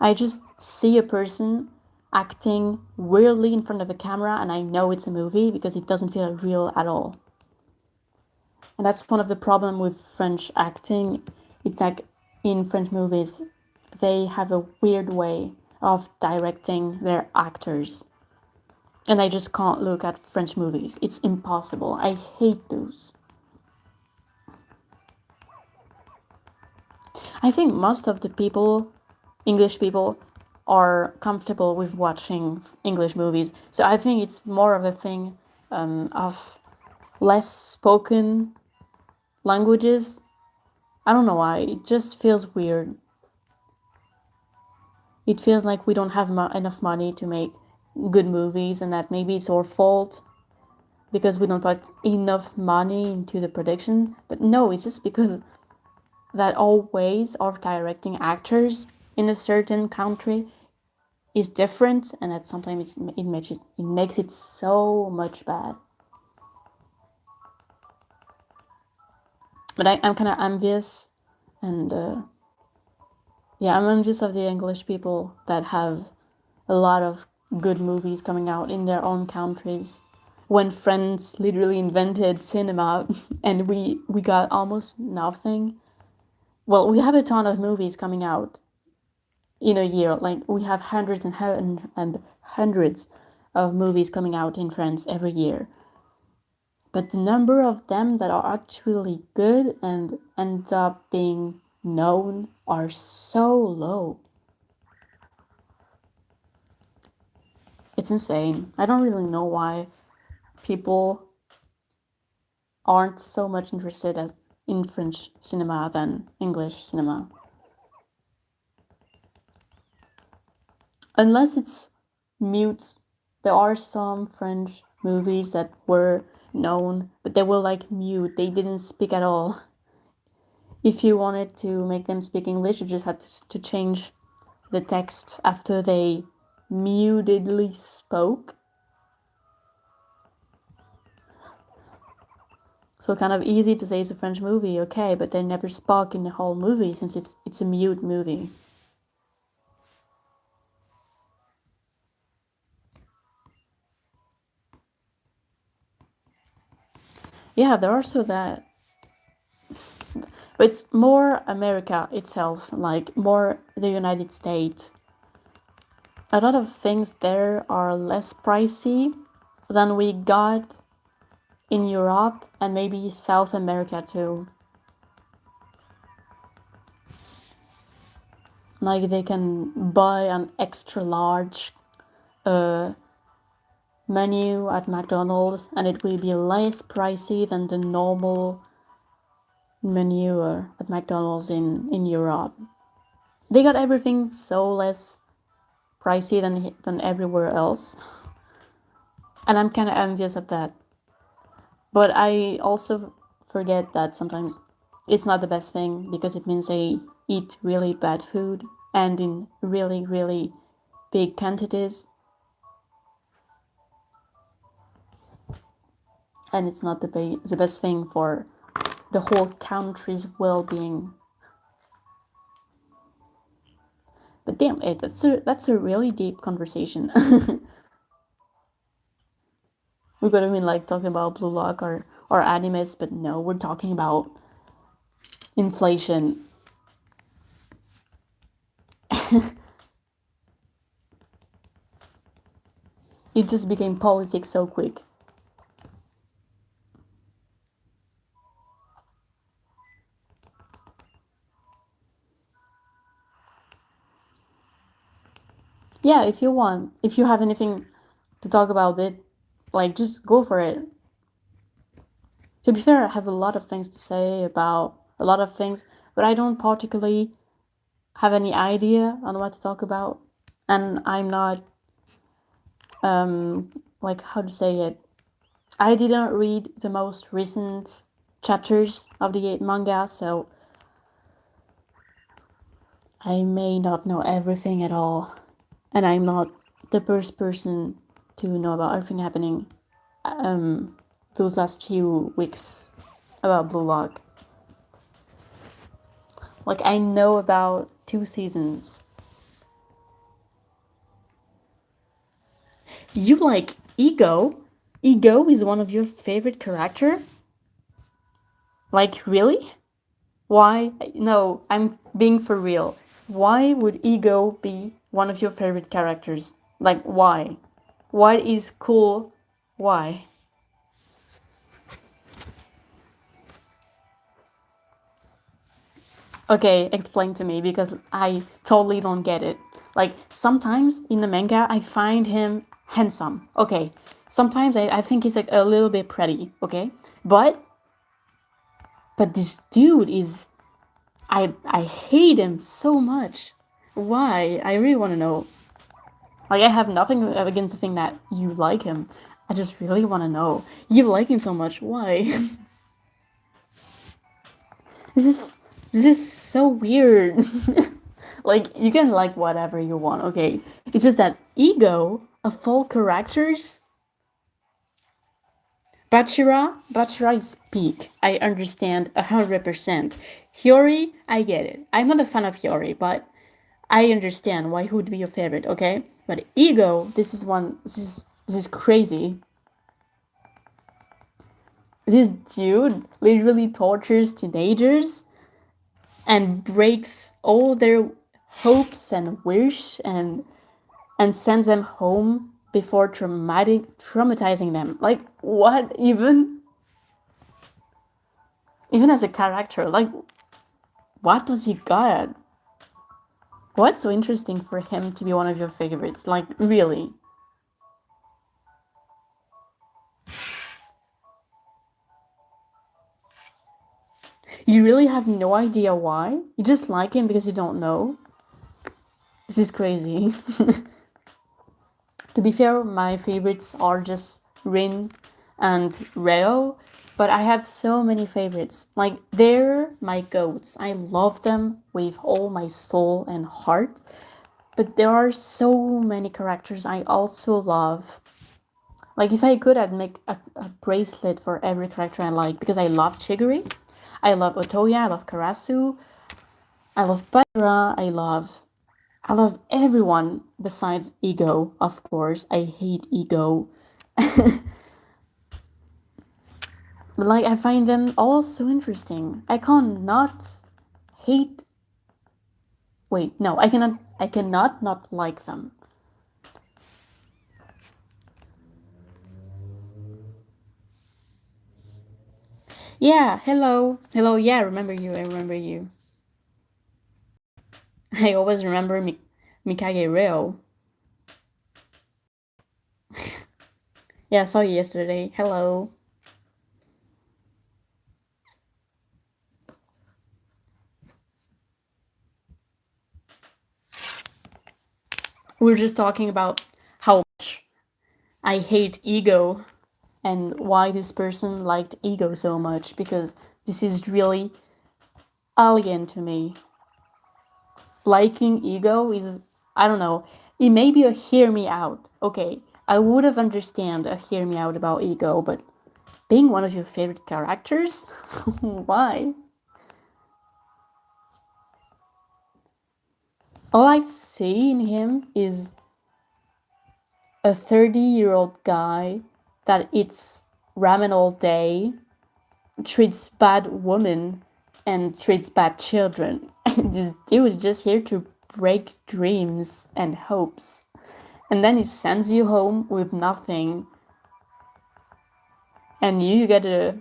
I just see a person acting weirdly in front of a camera and I know it's a movie because it doesn't feel real at all. And that's one of the problem with French acting. It's like in French movies, they have a weird way of directing their actors. And I just can't look at French movies. It's impossible. I hate those. I think most of the people, English people, are comfortable with watching English movies. So I think it's more of a thing of less spoken languages. I don't know why. It just feels weird. It feels like we don't have enough money to make good movies, and that maybe it's our fault because we don't put enough money into the production. But no, it's just because that all ways of directing actors in a certain country is different, and that sometimes it makes it so much bad. But I'm kind of envious, and yeah, I'm envious of the English people that have a lot of good movies coming out in their own countries. When France literally invented cinema and we got almost nothing. Well, we have a ton of movies coming out in a year. Like we have hundreds and hundreds of movies coming out in France every year. But the number of them that are actually good and end up being known are so low. It's insane. I don't really know why people aren't so much interested in French cinema than English cinema. Unless it's mute. There are some French movies that were known, but they were like mute. They didn't speak at all. If you wanted to make them speak English, you just had to change the text after they mutedly spoke. So kind of easy to say it's a French movie, okay, but they never spoke in the whole movie since it's a mute movie. Yeah, there are also that. But it's more America itself, like more the United States. A lot of things there are less pricey than we got in Europe and maybe South America too. Like they can buy an extra large menu at McDonald's and it will be less pricey than the normal menu at McDonald's in Europe. They got everything so less pricey than everywhere else. And I'm kind of envious of that. But I also forget that sometimes it's not the best thing because it means they eat really bad food and in really, really big quantities. And it's not the best thing for the whole country's well-being. But damn it, that's a really deep conversation. We could have been like talking about Blue Lock or animes, but no, we're talking about inflation. It just became politics so quick. Yeah, if you want, if you have anything to talk about it, like just go for it. To be fair, I have a lot of things to say about a lot of things, but I don't particularly have any idea on what to talk about, and I'm not like how to say it. I didn't read the most recent chapters of the manga, so I may not know everything at all, and I'm not the first person to know about everything happening those last few weeks about Blue Lock. Like I know about 2 seasons. You like Ego? Ego is one of your favorite character? Like really? Why? No, I'm being for real. Why would Ego be one of your favorite characters? Like why? What is cool? Why? Okay, explain to me because I totally don't get it. Like sometimes in the manga I find him handsome. Okay. Sometimes I think he's like a little bit pretty, okay? But this dude is I hate him so much. Why? I really want to know. Like I have nothing against the thing that you like him. I just really want to know. You like him so much. Why? this is this is so weird. Like you can like whatever you want, okay? It's just that Ego of all characters, Bachira is peak. I understand 100%. Hiyori, I get it. I'm not a fan of Hiyori, but I understand why he would be your favorite, okay? But Ego, this is crazy. This dude literally tortures teenagers and breaks all their hopes and wish and sends them home before traumatizing them. Like what even? Even as a character, like what does he got? What's so interesting for him to be one of your favorites? Like really? You really have no idea why? You just like him because you don't know? This is crazy. To be fair, my favorites are just Rin and Reo, but I have so many favorites. Like, they're my goats. I love them with all my soul and heart, but there are so many characters I also love. Like, if I could, I'd make a bracelet for every character I like, because I love Chiguri, I love Otoya, I love Karasu, I love Badra, I love everyone besides Ego, of course. I hate Ego. Like, I find them all so interesting. I cannot hate. Wait, no, I cannot not like them. Yeah, hello. Hello, yeah, I remember you. I always remember Mikage Reo. Yeah, I saw you yesterday. Hello. We're just talking about how much I hate Ego and why this person liked Ego so much, because this is really alien to me. Liking Ego is, I don't know, it may be a hear me out. Okay, I would have understand a hear me out about Ego, but being one of your favorite characters? Why? All I see in him is a 30-year-old guy that eats ramen all day, treats bad women, and treats bad children. This dude is just here to break dreams and hopes. And then he sends you home with nothing. And you get a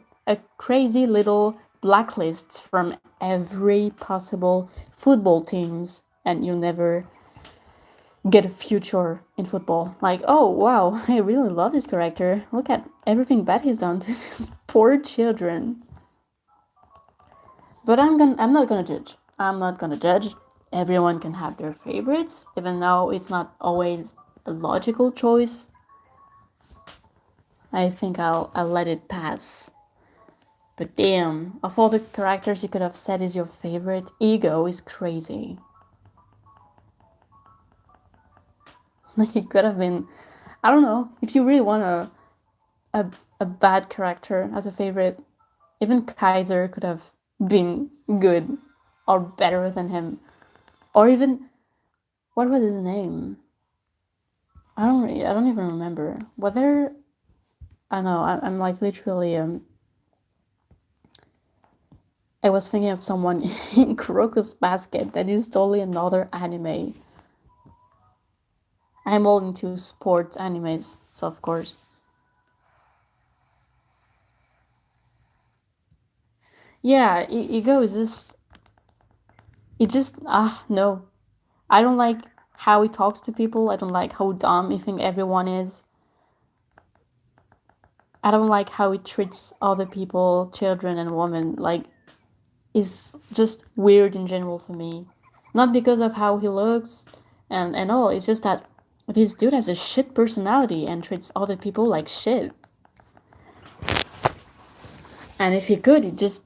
crazy little blacklist from every possible football teams, and you'll never get a future in football. Like, oh wow, I really love this character. Look at everything bad he's done to these poor children. But I'm not gonna judge. I'm not gonna judge. Everyone can have their favorites, even though it's not always a logical choice. I think I'll let it pass. But damn, of all the characters you could have said is your favorite, Ego is crazy. Like, it could have been, I don't know, if you really want a bad character as a favorite, even Kaiser could have been good or better than him. Or even, what was his name? I don't even remember. Whether, I know, I'm like literally, I was thinking of someone in Kuroko's Basket that is totally another anime. I'm all into sports animes, so of course. Yeah, Ego is just, no. I don't like how he talks to people. I don't like how dumb he thinks everyone is. I don't like how he treats other people, children and women. Like, is just weird in general for me. Not because of how he looks and all. It's just that this dude has a shit personality and treats other people like shit. And if he could, he'd just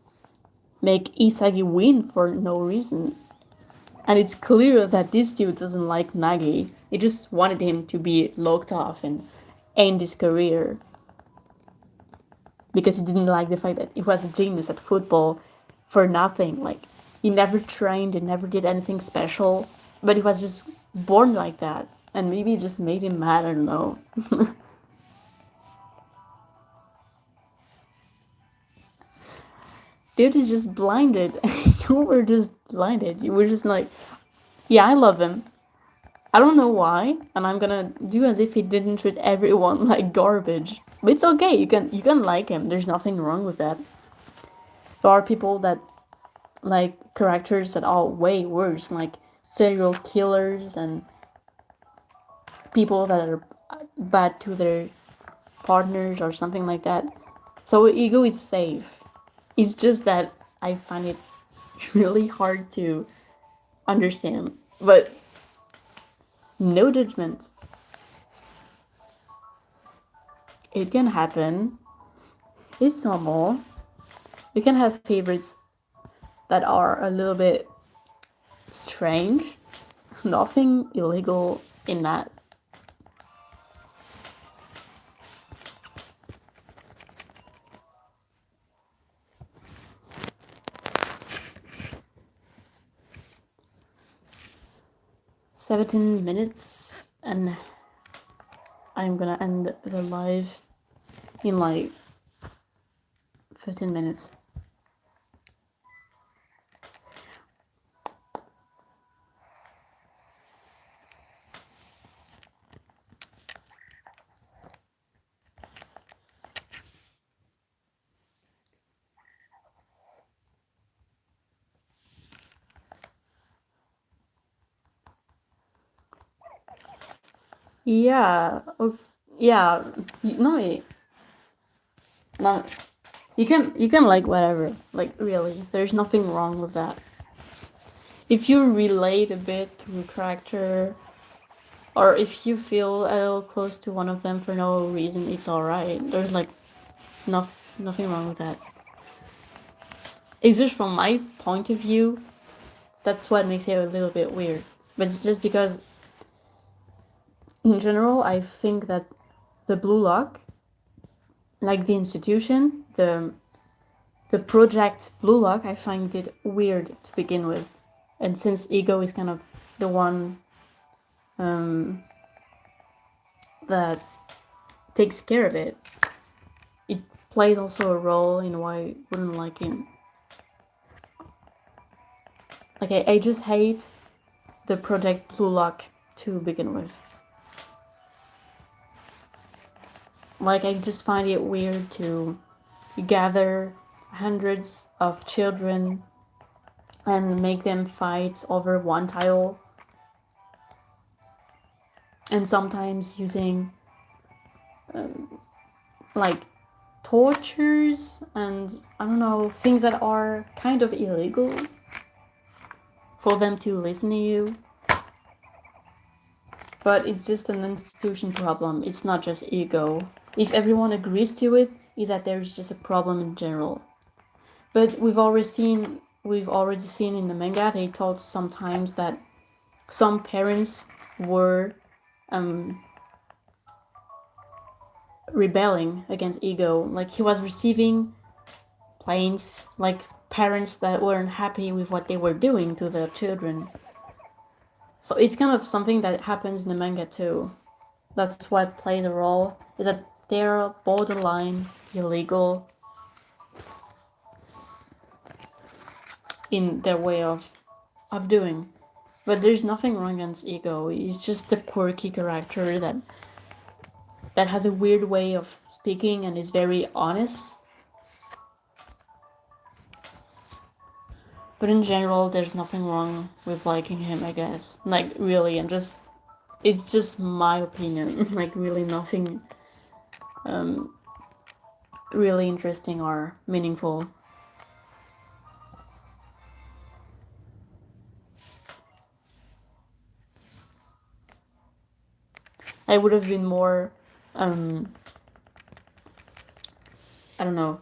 make Isagi win for no reason. And it's clear that this dude doesn't like Nagi. He just wanted him to be locked off and end his career. Because he didn't like the fact that he was a genius at football for nothing. Like, he never trained, he never did anything special, but he was just born like that. And maybe it just made him mad, I don't know. Dude is just blinded. You were just blinded. You were just like, yeah, I love him. I don't know why, and I'm gonna do as if he didn't treat everyone like garbage. But it's okay. You can like him. There's nothing wrong with that. There are people that like characters that are way worse, like serial killers and people that are bad to their partners or something like that. So Ego is safe. It's just that I find it really hard to understand. But no judgment. It can happen. It's normal. You can have favorites that are a little bit strange. Nothing illegal in that. 17 minutes, and I'm gonna end the live in like 15 minutes. Yeah, yeah, no, no, you can like whatever, like really, there's nothing wrong with that. If you relate a bit to a character, or if you feel a little close to one of them for no reason, it's alright. There's like nothing wrong with that. It's just from my point of view, that's what makes it a little bit weird. But it's just because, in general, I think that the Blue Lock, like the institution, the project Blue Lock, I find it weird to begin with. And since Ego is kind of the one that takes care of it, it plays also a role in why I wouldn't like him. Like, I just hate the Project Blue Lock to begin with. Like, I just find it weird to gather hundreds of children and make them fight over one title, and sometimes using like tortures and I don't know, things that are kind of illegal for them to listen to you. But it's just an institution problem. It's not just Ego. If everyone agrees to it, is that there's just a problem in general. But we've already seen in the manga, they told sometimes that some parents were rebelling against Ego. Like, he was receiving plaints, like parents that weren't happy with what they were doing to their children. So it's kind of something that happens in the manga too. That's what plays a role, is that they're borderline illegal in their way of doing. But there's nothing wrong against Ego. He's just a quirky character that has a weird way of speaking and is very honest. But in general, there's nothing wrong with liking him, I guess. Like, really, it's just my opinion. Like, really nothing really interesting or meaningful. I would have been more, I don't know,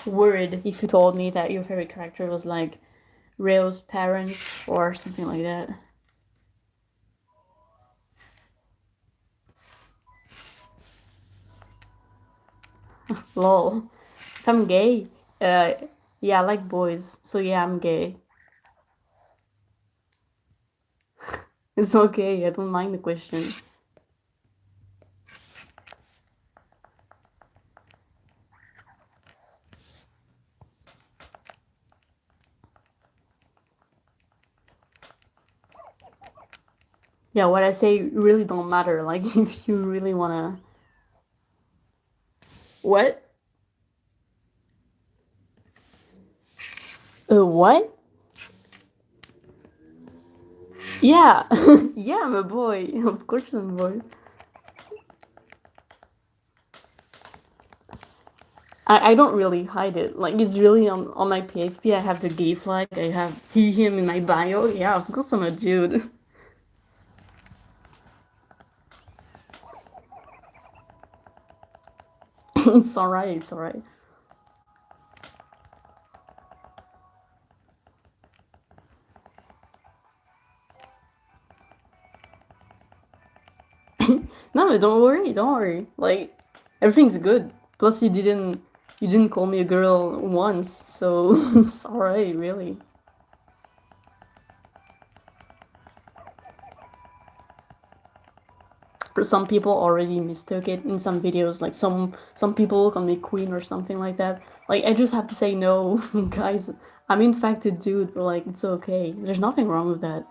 worried if you told me that your favorite character was like Ryo's parents or something like that. Lol. If I'm gay, yeah, I like boys, so yeah, I'm gay. It's okay, I don't mind the question. Yeah, what I say really don't matter. Like, if you really wanna... What? What? Yeah. Yeah, I'm a boy. Of course I'm a boy. I don't really hide it. Like, it's really on my PFP, I have the gay flag. I have he, him in my bio. Yeah, of course I'm a dude. It's alright, it's alright. No, don't worry, don't worry. Like, everything's good. Plus, you didn't call me a girl once, so it's alright, really. some people already mistook it in some videos, like some people call me queen or something like that. Like, I just have to say, no, guys, I'm in fact a dude, but like, it's okay. There's nothing wrong with that.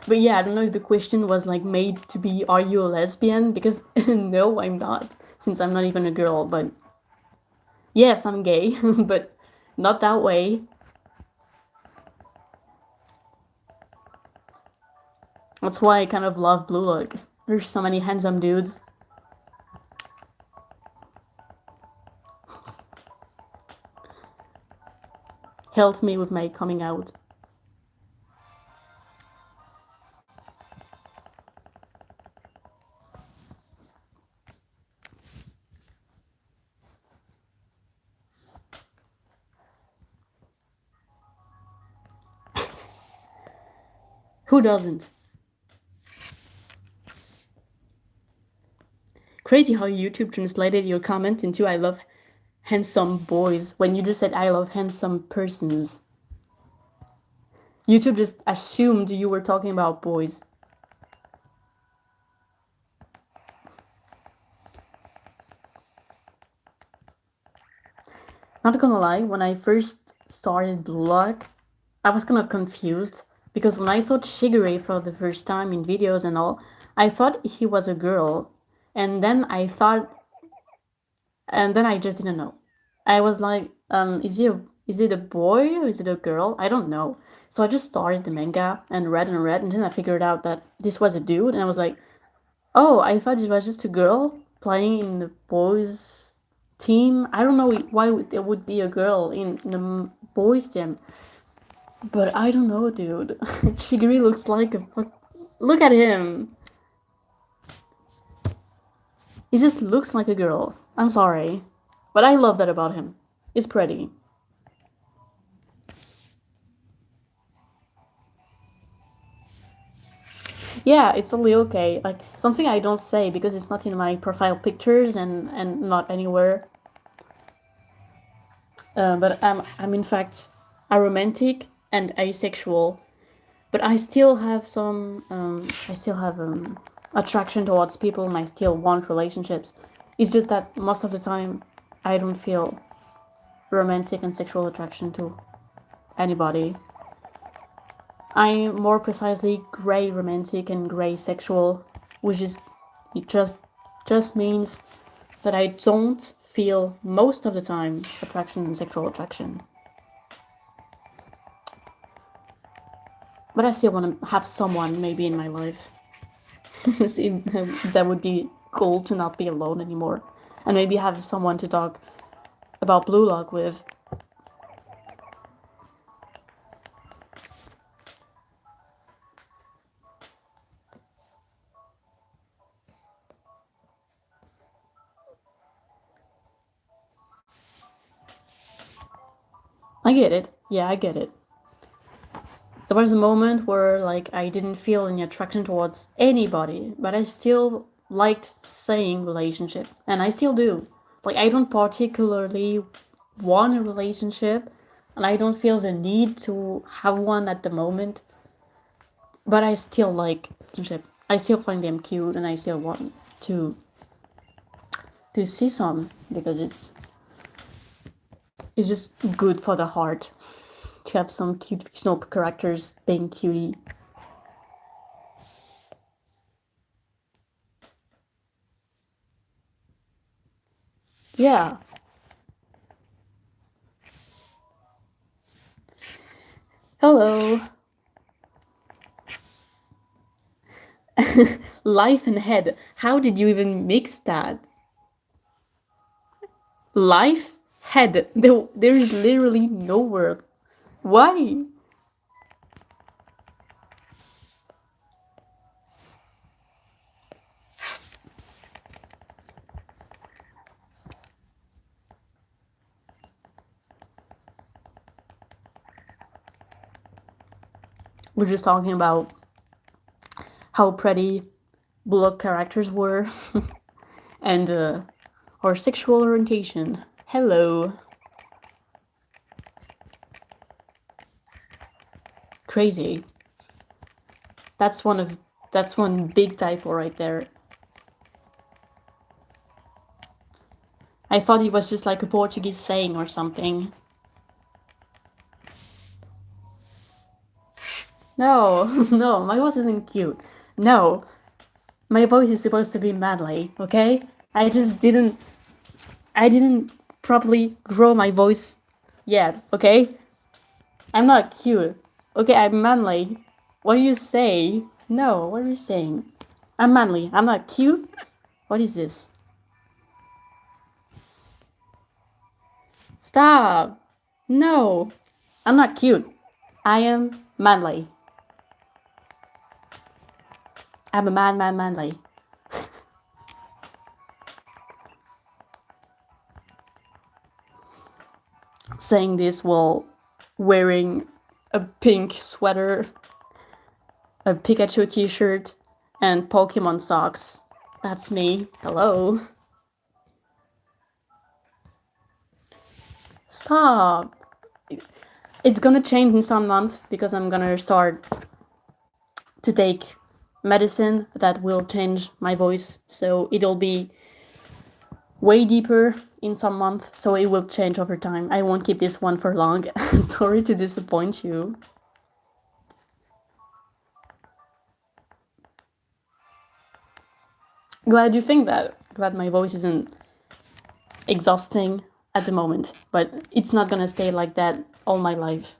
But yeah, I don't know if the question was like made to be, are you a lesbian? Because no, I'm not, since I'm not even a girl. But yes, I'm gay, but not that way. That's why I kind of love Blue Look. There's so many handsome dudes. Helped me with my coming out. Who doesn't? Crazy how YouTube translated your comment into I love handsome boys when you just said I love handsome persons. YouTube just assumed you were talking about boys. Not gonna lie, when I first started Blue Lock, I was kind of confused because when I saw Shigure for the first time in videos and all, I thought he was a girl, and then I just didn't know. I was like, is it a boy or is it a girl? I don't know. So I just started the manga and read, and then I figured out that this was a dude, and I was like, oh, I thought it was just a girl playing in the boys team. I don't know why there would be a girl in the boys team, but I don't know, dude. Shigiri looks like a look at him. He just looks like a girl. I'm sorry, but I love that about him. He's pretty. Yeah, it's totally okay. Like, something I don't say because it's not in my profile pictures and not anywhere. But I'm in fact aromantic and asexual, but I still have attraction towards people, and I still want relationships. It's just that most of the time I don't feel romantic and sexual attraction to anybody. I'm more precisely gray romantic and gray sexual, which is it just means that I don't feel most of the time attraction and sexual attraction. But I still want to have someone maybe in my life. That would be cool to not be alone anymore, and maybe have someone to talk about Blue Lock with. I get it. Yeah, I get it. There was a moment where like I didn't feel any attraction towards anybody, but I still liked saying relationship, and I still do. Like, I don't particularly want a relationship, and I don't feel the need to have one at the moment, but I still like relationship. I still find them cute, and I still want to see some because it's just good for the heart to have some cute fictional characters being cutie. Yeah. Hello. Life and head. How did you even mix that? Life, head. There is literally no word. Why? We're just talking about how pretty Bullock characters were and our sexual orientation. Hello. crazy. That's one big typo right there. I thought it was just like a Portuguese saying or something. No, no, my voice isn't cute. No, my voice is supposed to be manly, okay? I didn't properly grow my voice yet, okay? I'm not cute. Okay, I'm manly. What do you say? No, what are you saying? I'm manly. I'm not cute? What is this? Stop! No! I'm not cute. I am manly. I'm a manly. Saying this while wearing a pink sweater, a Pikachu t-shirt, and Pokemon socks. That's me. Hello. Stop. It's gonna change in some months because I'm gonna start to take medicine that will change my voice, so it'll be way deeper in some month, so it will change over time. I won't keep this one for long. Sorry to disappoint you. Glad you think that. Glad my voice isn't exhausting at the moment, but it's not gonna stay like that all my life.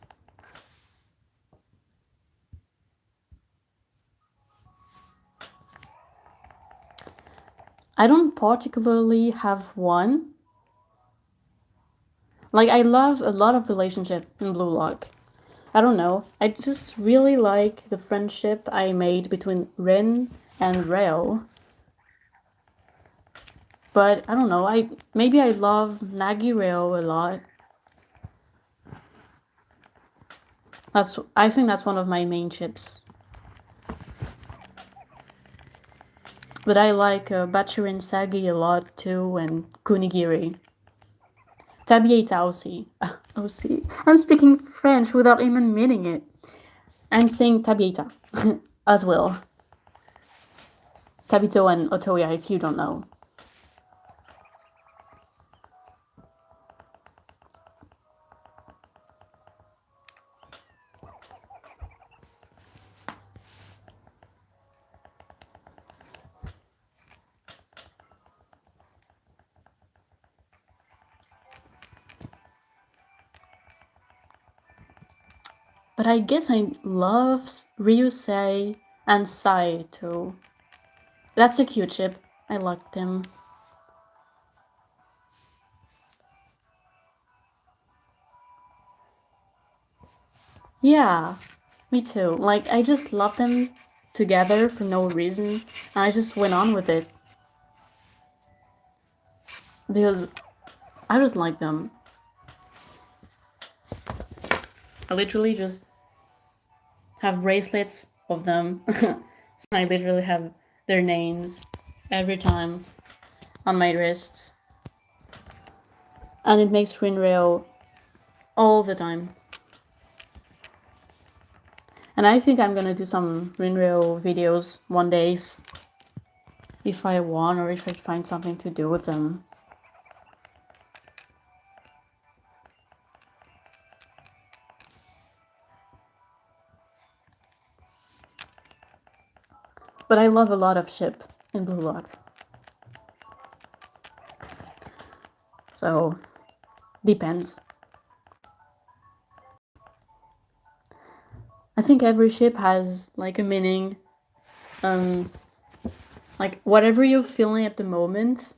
I don't particularly have one. Like, I love a lot of relationship in Blue Lock. I don't know. I just really like the friendship I made between Rin and Rail. But I don't know. Maybe I love Nagi Rail a lot. I think that's one of my main ships. But I like Bachirin Sagi a lot too, and Kunigiri. Tabieta aussi. Aussi. I'm speaking French without even meaning it. I'm saying Tabieta as well. Tabito and Otoya, if you don't know. But I guess I love Ryusei and Sai too. That's a cute ship. I like them. Yeah, me too. Like, I just love them together for no reason, and I just went on with it. Because I just like them. I literally just have bracelets of them. I literally have their names every time on my wrists. And it makes Rinrail all the time. And I think I'm gonna do some Rinrail videos one day if I want, or if I find something to do with them. But I love a lot of ship in Blue Lock. So, depends. I think every ship has like a meaning. Like, whatever you're feeling at the moment.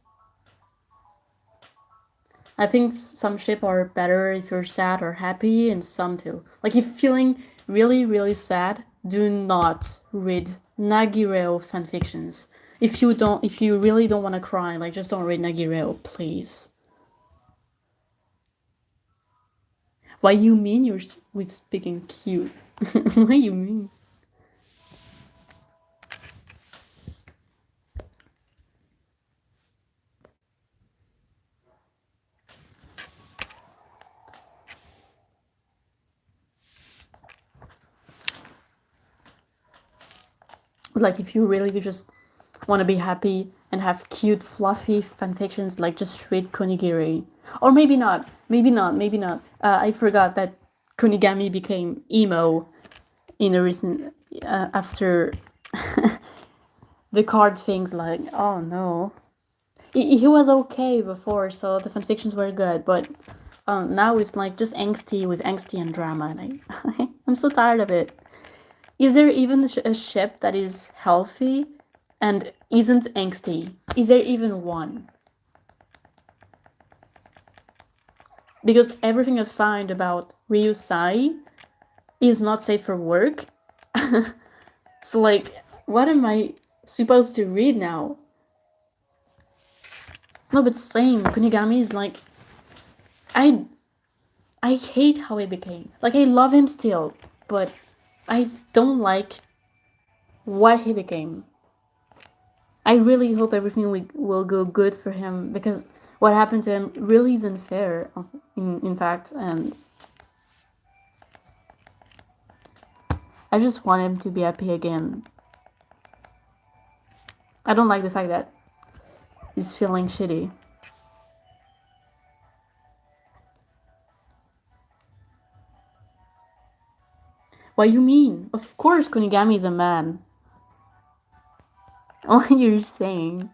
I think some ship are better if you're sad or happy, and some too. Like, if you're feeling really, really sad, do not read Nagireo fanfictions. If you really don't want to cry, like, just don't read Nagireo, please. Why you mean you're with speaking cute? What you mean? Like if you really just want to be happy and have cute, fluffy fanfictions, like just read Kunigiri. Or maybe not. I forgot that Kunigami became emo in a recent after the card things. Like, oh no, he was okay before, so the fanfictions were good, but now it's like just angsty with angsty and drama, and I'm so tired of it. Is there even a ship that is healthy and isn't angsty? Is there even one? Because everything I find about Ryu Sai is not safe for work. So like, what am I supposed to read now? No, but same. Kunigami is like, I hate how he became. Like, I love him still, but I don't like what he became. I really hope everything will go good for him, because what happened to him really is unfair, in fact, and I just want him to be happy again. I don't like the fact that he's feeling shitty. What you mean? Of course Kunigami is a man. What you're saying?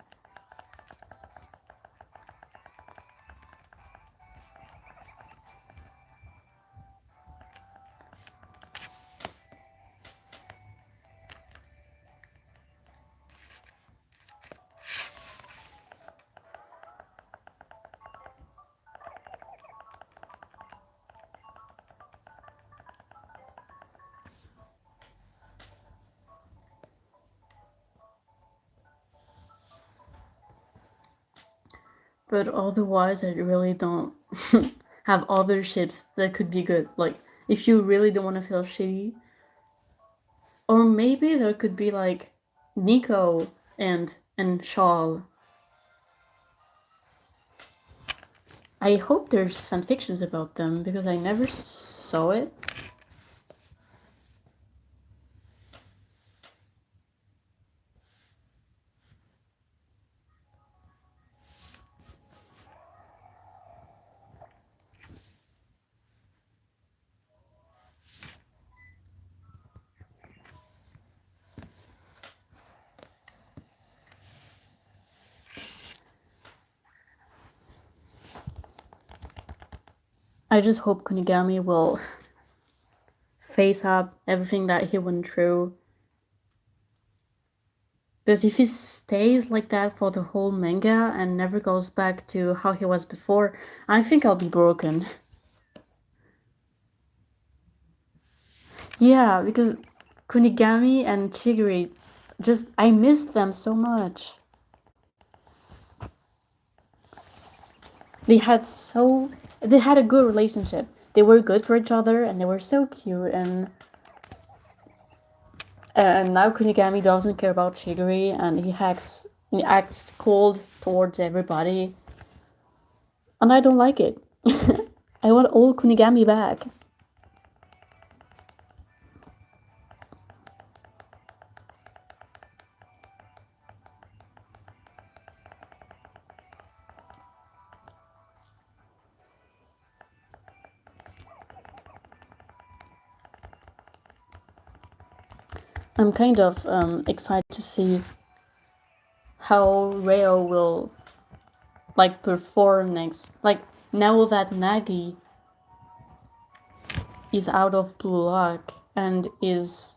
But otherwise, I really don't have other ships that could be good. Like, if you really don't want to feel shitty, or maybe there could be like Nico and Shawl. I hope there's fanfictions about them, because I never saw it. I just hope Kunigami will face up everything that he went through. Because if he stays like that for the whole manga and never goes back to how he was before, I think I'll be broken. Yeah, because Kunigami and Chigiri, just, I miss them so much. They had a good relationship. They were good for each other, and they were so cute, and now Kunigami doesn't care about Chigiri, and he acts cold towards everybody. And I don't like it. I want old Kunigami back. I'm kind of excited to see how Reo will like perform next. Like, now that Nagi is out of Blue Lock and is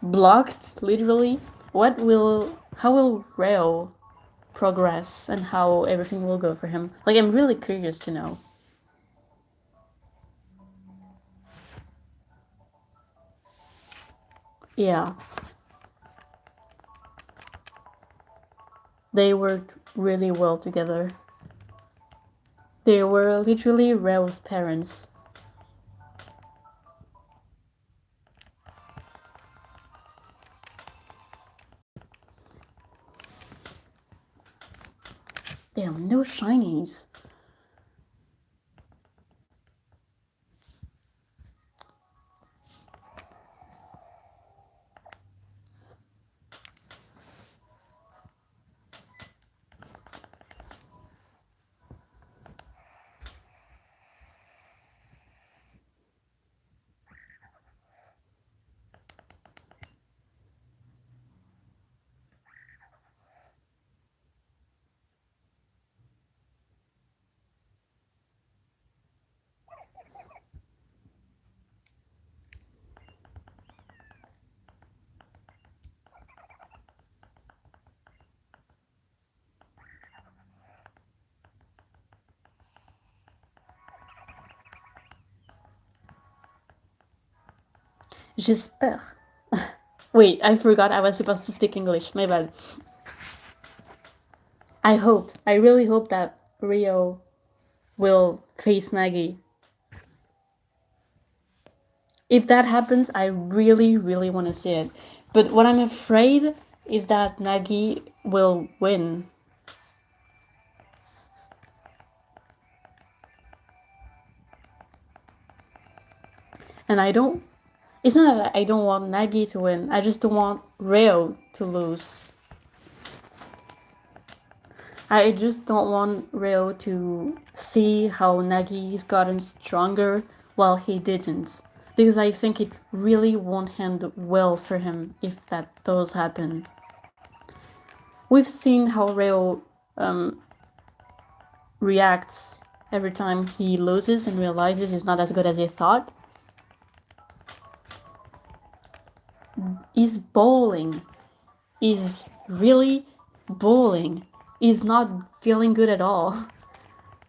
blocked, literally, how will Reo progress and how everything will go for him? Like, I'm really curious to know. Yeah. They worked really well together. They were literally Reo's parents. Damn, no shinies. J'espère. Wait, I forgot I was supposed to speak English. My bad. I really hope that Rio will face Nagi. If that happens, I really, really want to see it. But what I'm afraid is that Nagi will win. And I don't. It's not that I don't want Nagi to win. I just don't want Rio to lose. I just don't want Rio to see how Nagi's gotten stronger while he didn't. Because I think it really won't end well for him if that does happen. We've seen how Rio reacts every time he loses and realizes he's not as good as he thought. He's bowling. He's really bowling. He's not feeling good at all.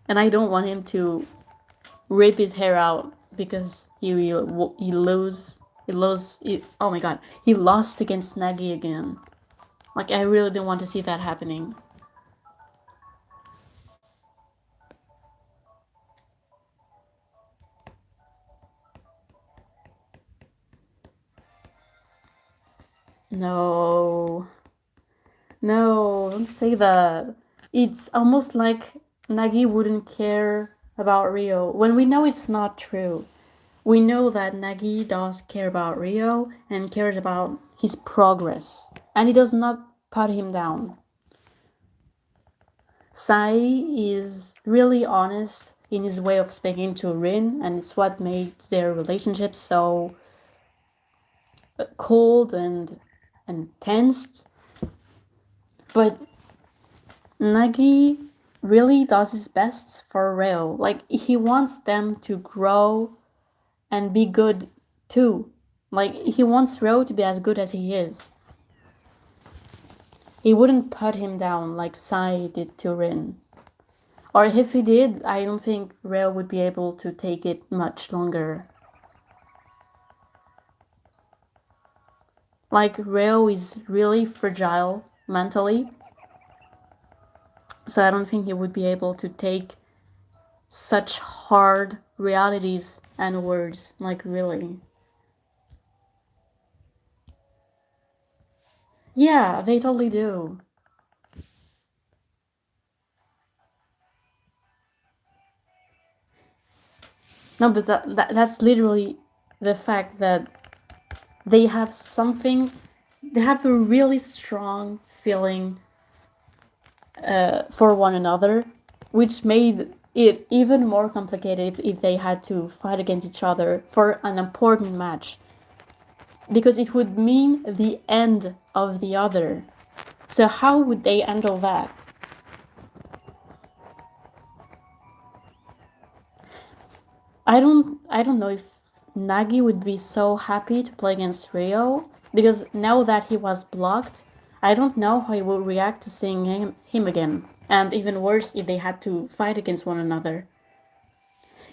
And I don't want him to rip his hair out because he lost. Oh my god, he lost against Nagi again. Like, I really don't want to see that happening. No, don't say that. It's almost like Nagi wouldn't care about Rio when we know it's not true. We know that Nagi does care about Rio and cares about his progress, and he does not put him down. Sai is really honest in his way of speaking to Rin, and it's what made their relationship so cold and tensed. But Nagi really does his best for Reo. Like, he wants them to grow and be good too. Like, he wants Reo to be as good as he is. He wouldn't put him down like Sai did to Rin. Or if he did, I don't think Reo would be able to take it much longer. Like, Reo is really fragile mentally, so I don't think he would be able to take such hard realities and words, like, really. Yeah, they totally do. No, but that's literally the fact that they have something, they have a really strong feeling for one another, which made it even more complicated if they had to fight against each other for an important match. Because it would mean the end of the other. So how would they handle that? I don't know if Nagi would be so happy to play against Rio, because now that he was blocked, I don't know how he would react to seeing him again. And even worse if they had to fight against one another.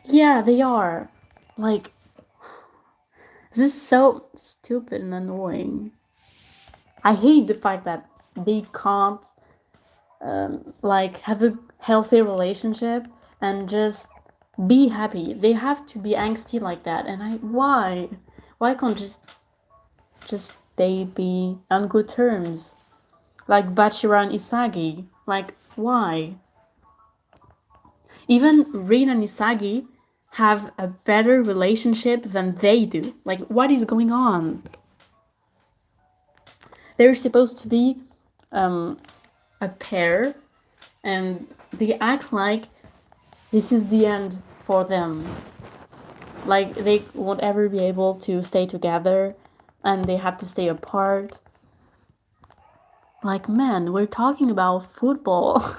Yeah, they are. Like, this is so stupid and annoying. I hate the fact that they can't like have a healthy relationship and just be happy. They have to be angsty like that, and why can't just they be on good terms, like Bachira and Isagi? Like, why? Even Rin and Isagi have a better relationship than they do. Like, what is going on? They're supposed to be a pair, and they act like this is the end for them. Like, they won't ever be able to stay together and they have to stay apart. Like, man, we're talking about football.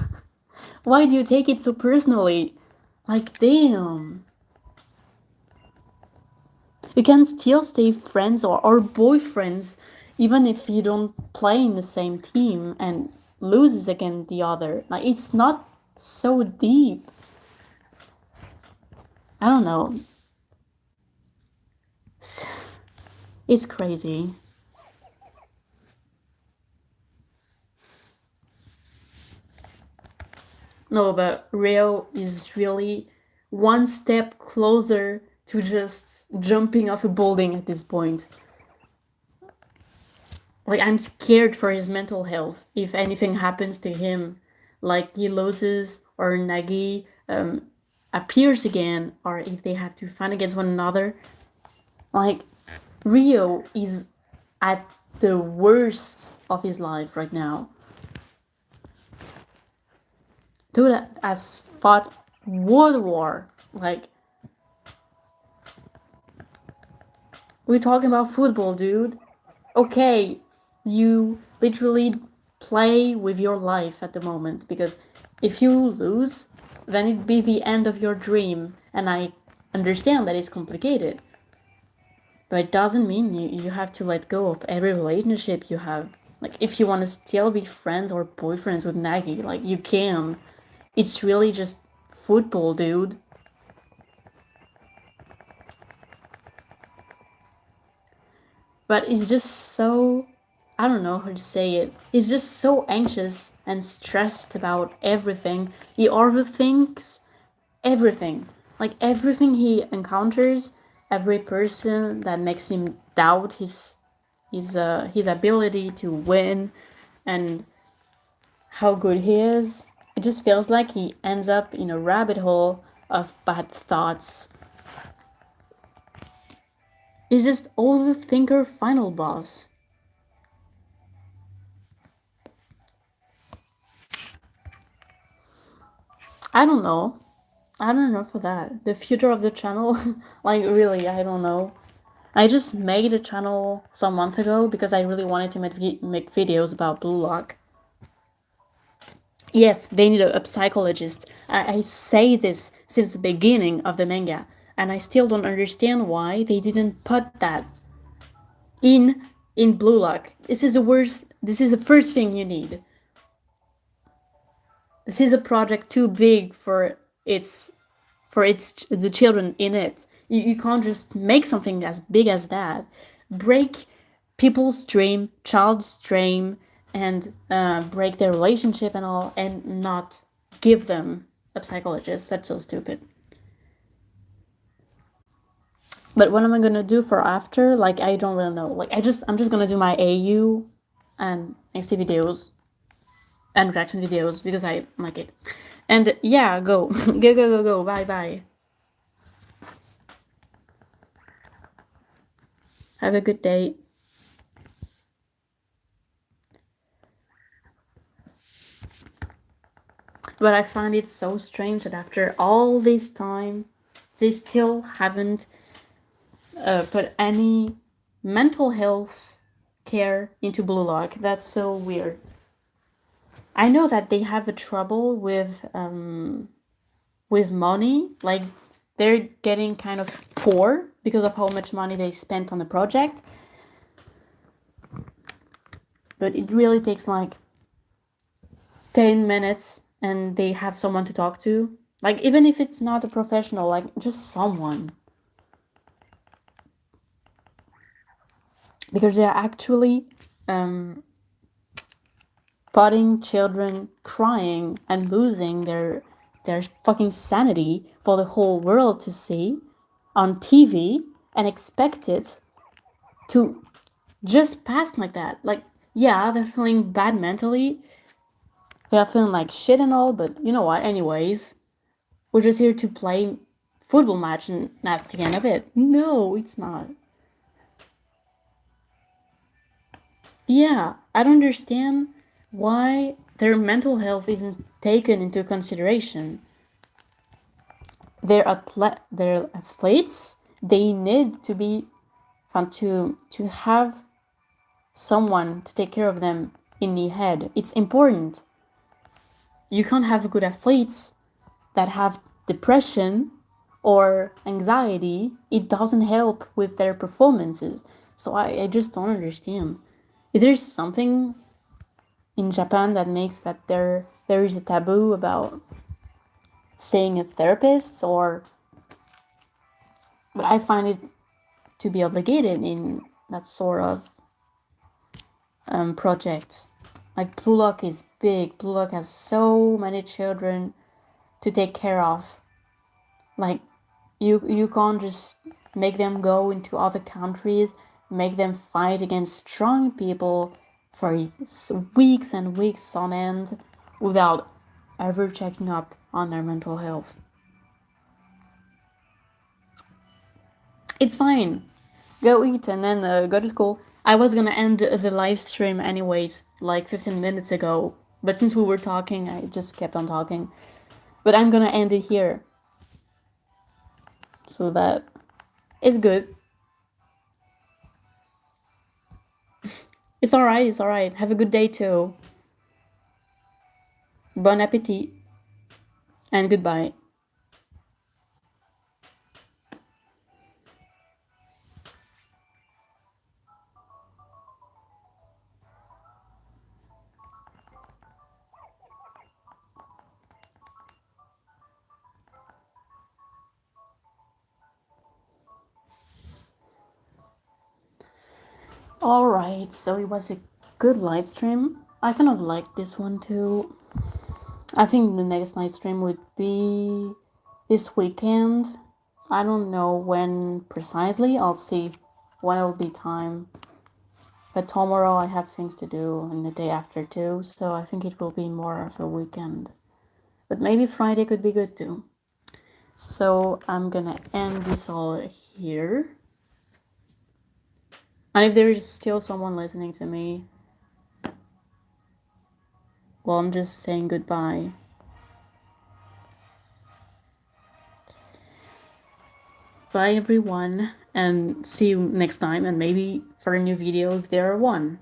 Why do you take it so personally? Like, damn. You can still stay friends or boyfriends even if you don't play in the same team and loses against the other. Like, it's not so deep. I don't know. It's crazy. No, but Rio is really one step closer to just jumping off a building at this point. Like, I'm scared for his mental health if anything happens to him. Like, he loses or Nagi appears again, or if they have to fight against one another. Like, Rio is at the worst of his life right now. Dude has fought World War. Like, we're talking about football, dude. Okay, you literally play with your life at the moment, because if you lose, then it'd be the end of your dream. And I understand that it's complicated, but it doesn't mean you have to let go of every relationship you have. Like, if you want to still be friends or boyfriends with Nagi, like, you can. It's really just football, dude. But it's just so, I don't know how to say it. He's just so anxious and stressed about everything. He overthinks everything. Like, everything he encounters, every person that makes him doubt his ability to win and how good he is. It just feels like he ends up in a rabbit hole of bad thoughts. He's just overthinker final boss. I don't know. I don't know for that. The future of the channel, like, really, I don't know. I just made a channel some month ago because I really wanted to make videos about Blue Lock. Yes, they need a psychologist. I say this since the beginning of the manga, and I still don't understand why they didn't put that in Blue Lock. This is the worst. This is the first thing you need. This is a project too big for the children in it. You can't just make something as big as that. Break people's dream, child's dream, and break their relationship and all, and not give them a psychologist. That's so stupid. But what am I gonna do for after? Like, I don't really know. Like, I'm just gonna do my AU and XT videos and reaction videos because I like it. And yeah, go. Go. Bye. Have a good day. But I find it so strange that after all this time, they still haven't put any mental health care into Blue Lock. That's so weird. I know that they have a trouble with money. Like, they're getting kind of poor because of how much money they spent on the project. But it really takes like 10 minutes and they have someone to talk to. Like, even if it's not a professional, like, just someone. Because they're actually putting children crying and losing their fucking sanity for the whole world to see on TV and expect it to just pass like that. Like, yeah, they're feeling bad mentally. They're feeling like shit and all, but you know what? Anyways, we're just here to play football match and that's the end of it. No, it's not. Yeah, I don't understand why their mental health isn't taken into consideration. Their athletes, they need to be fun to have someone to take care of them in the head. It's important. You can't have good athletes that have depression or anxiety. It doesn't help with their performances. So I just don't understand. If there's something in Japan that makes that there is a taboo about seeing a therapist, or but I find it to be obligated in that sort of project. Like Blue Lock is big. Blue Lock has so many children to take care of. Like you can't just make them go into other countries, make them fight against strong people for weeks and weeks on end without ever checking up on their mental health. It's fine. Go eat and then go to school. I was gonna end the live stream anyways, like 15 minutes ago, but since we were talking, I just kept on talking. But I'm gonna end it here. So that is good. It's alright, it's alright. Have a good day too. Bon appetit. And goodbye. Alright, so it was a good live stream. I kind of like this one too. I think the next live stream would be this weekend. I don't know when precisely. I'll see when it will be time. But tomorrow I have things to do and the day after too, so I think it will be more of a weekend. But maybe Friday could be good too. So I'm gonna end this all here. And if there is still someone listening to me, well, I'm just saying goodbye. Bye everyone, and see you next time, and maybe for a new video if there are one.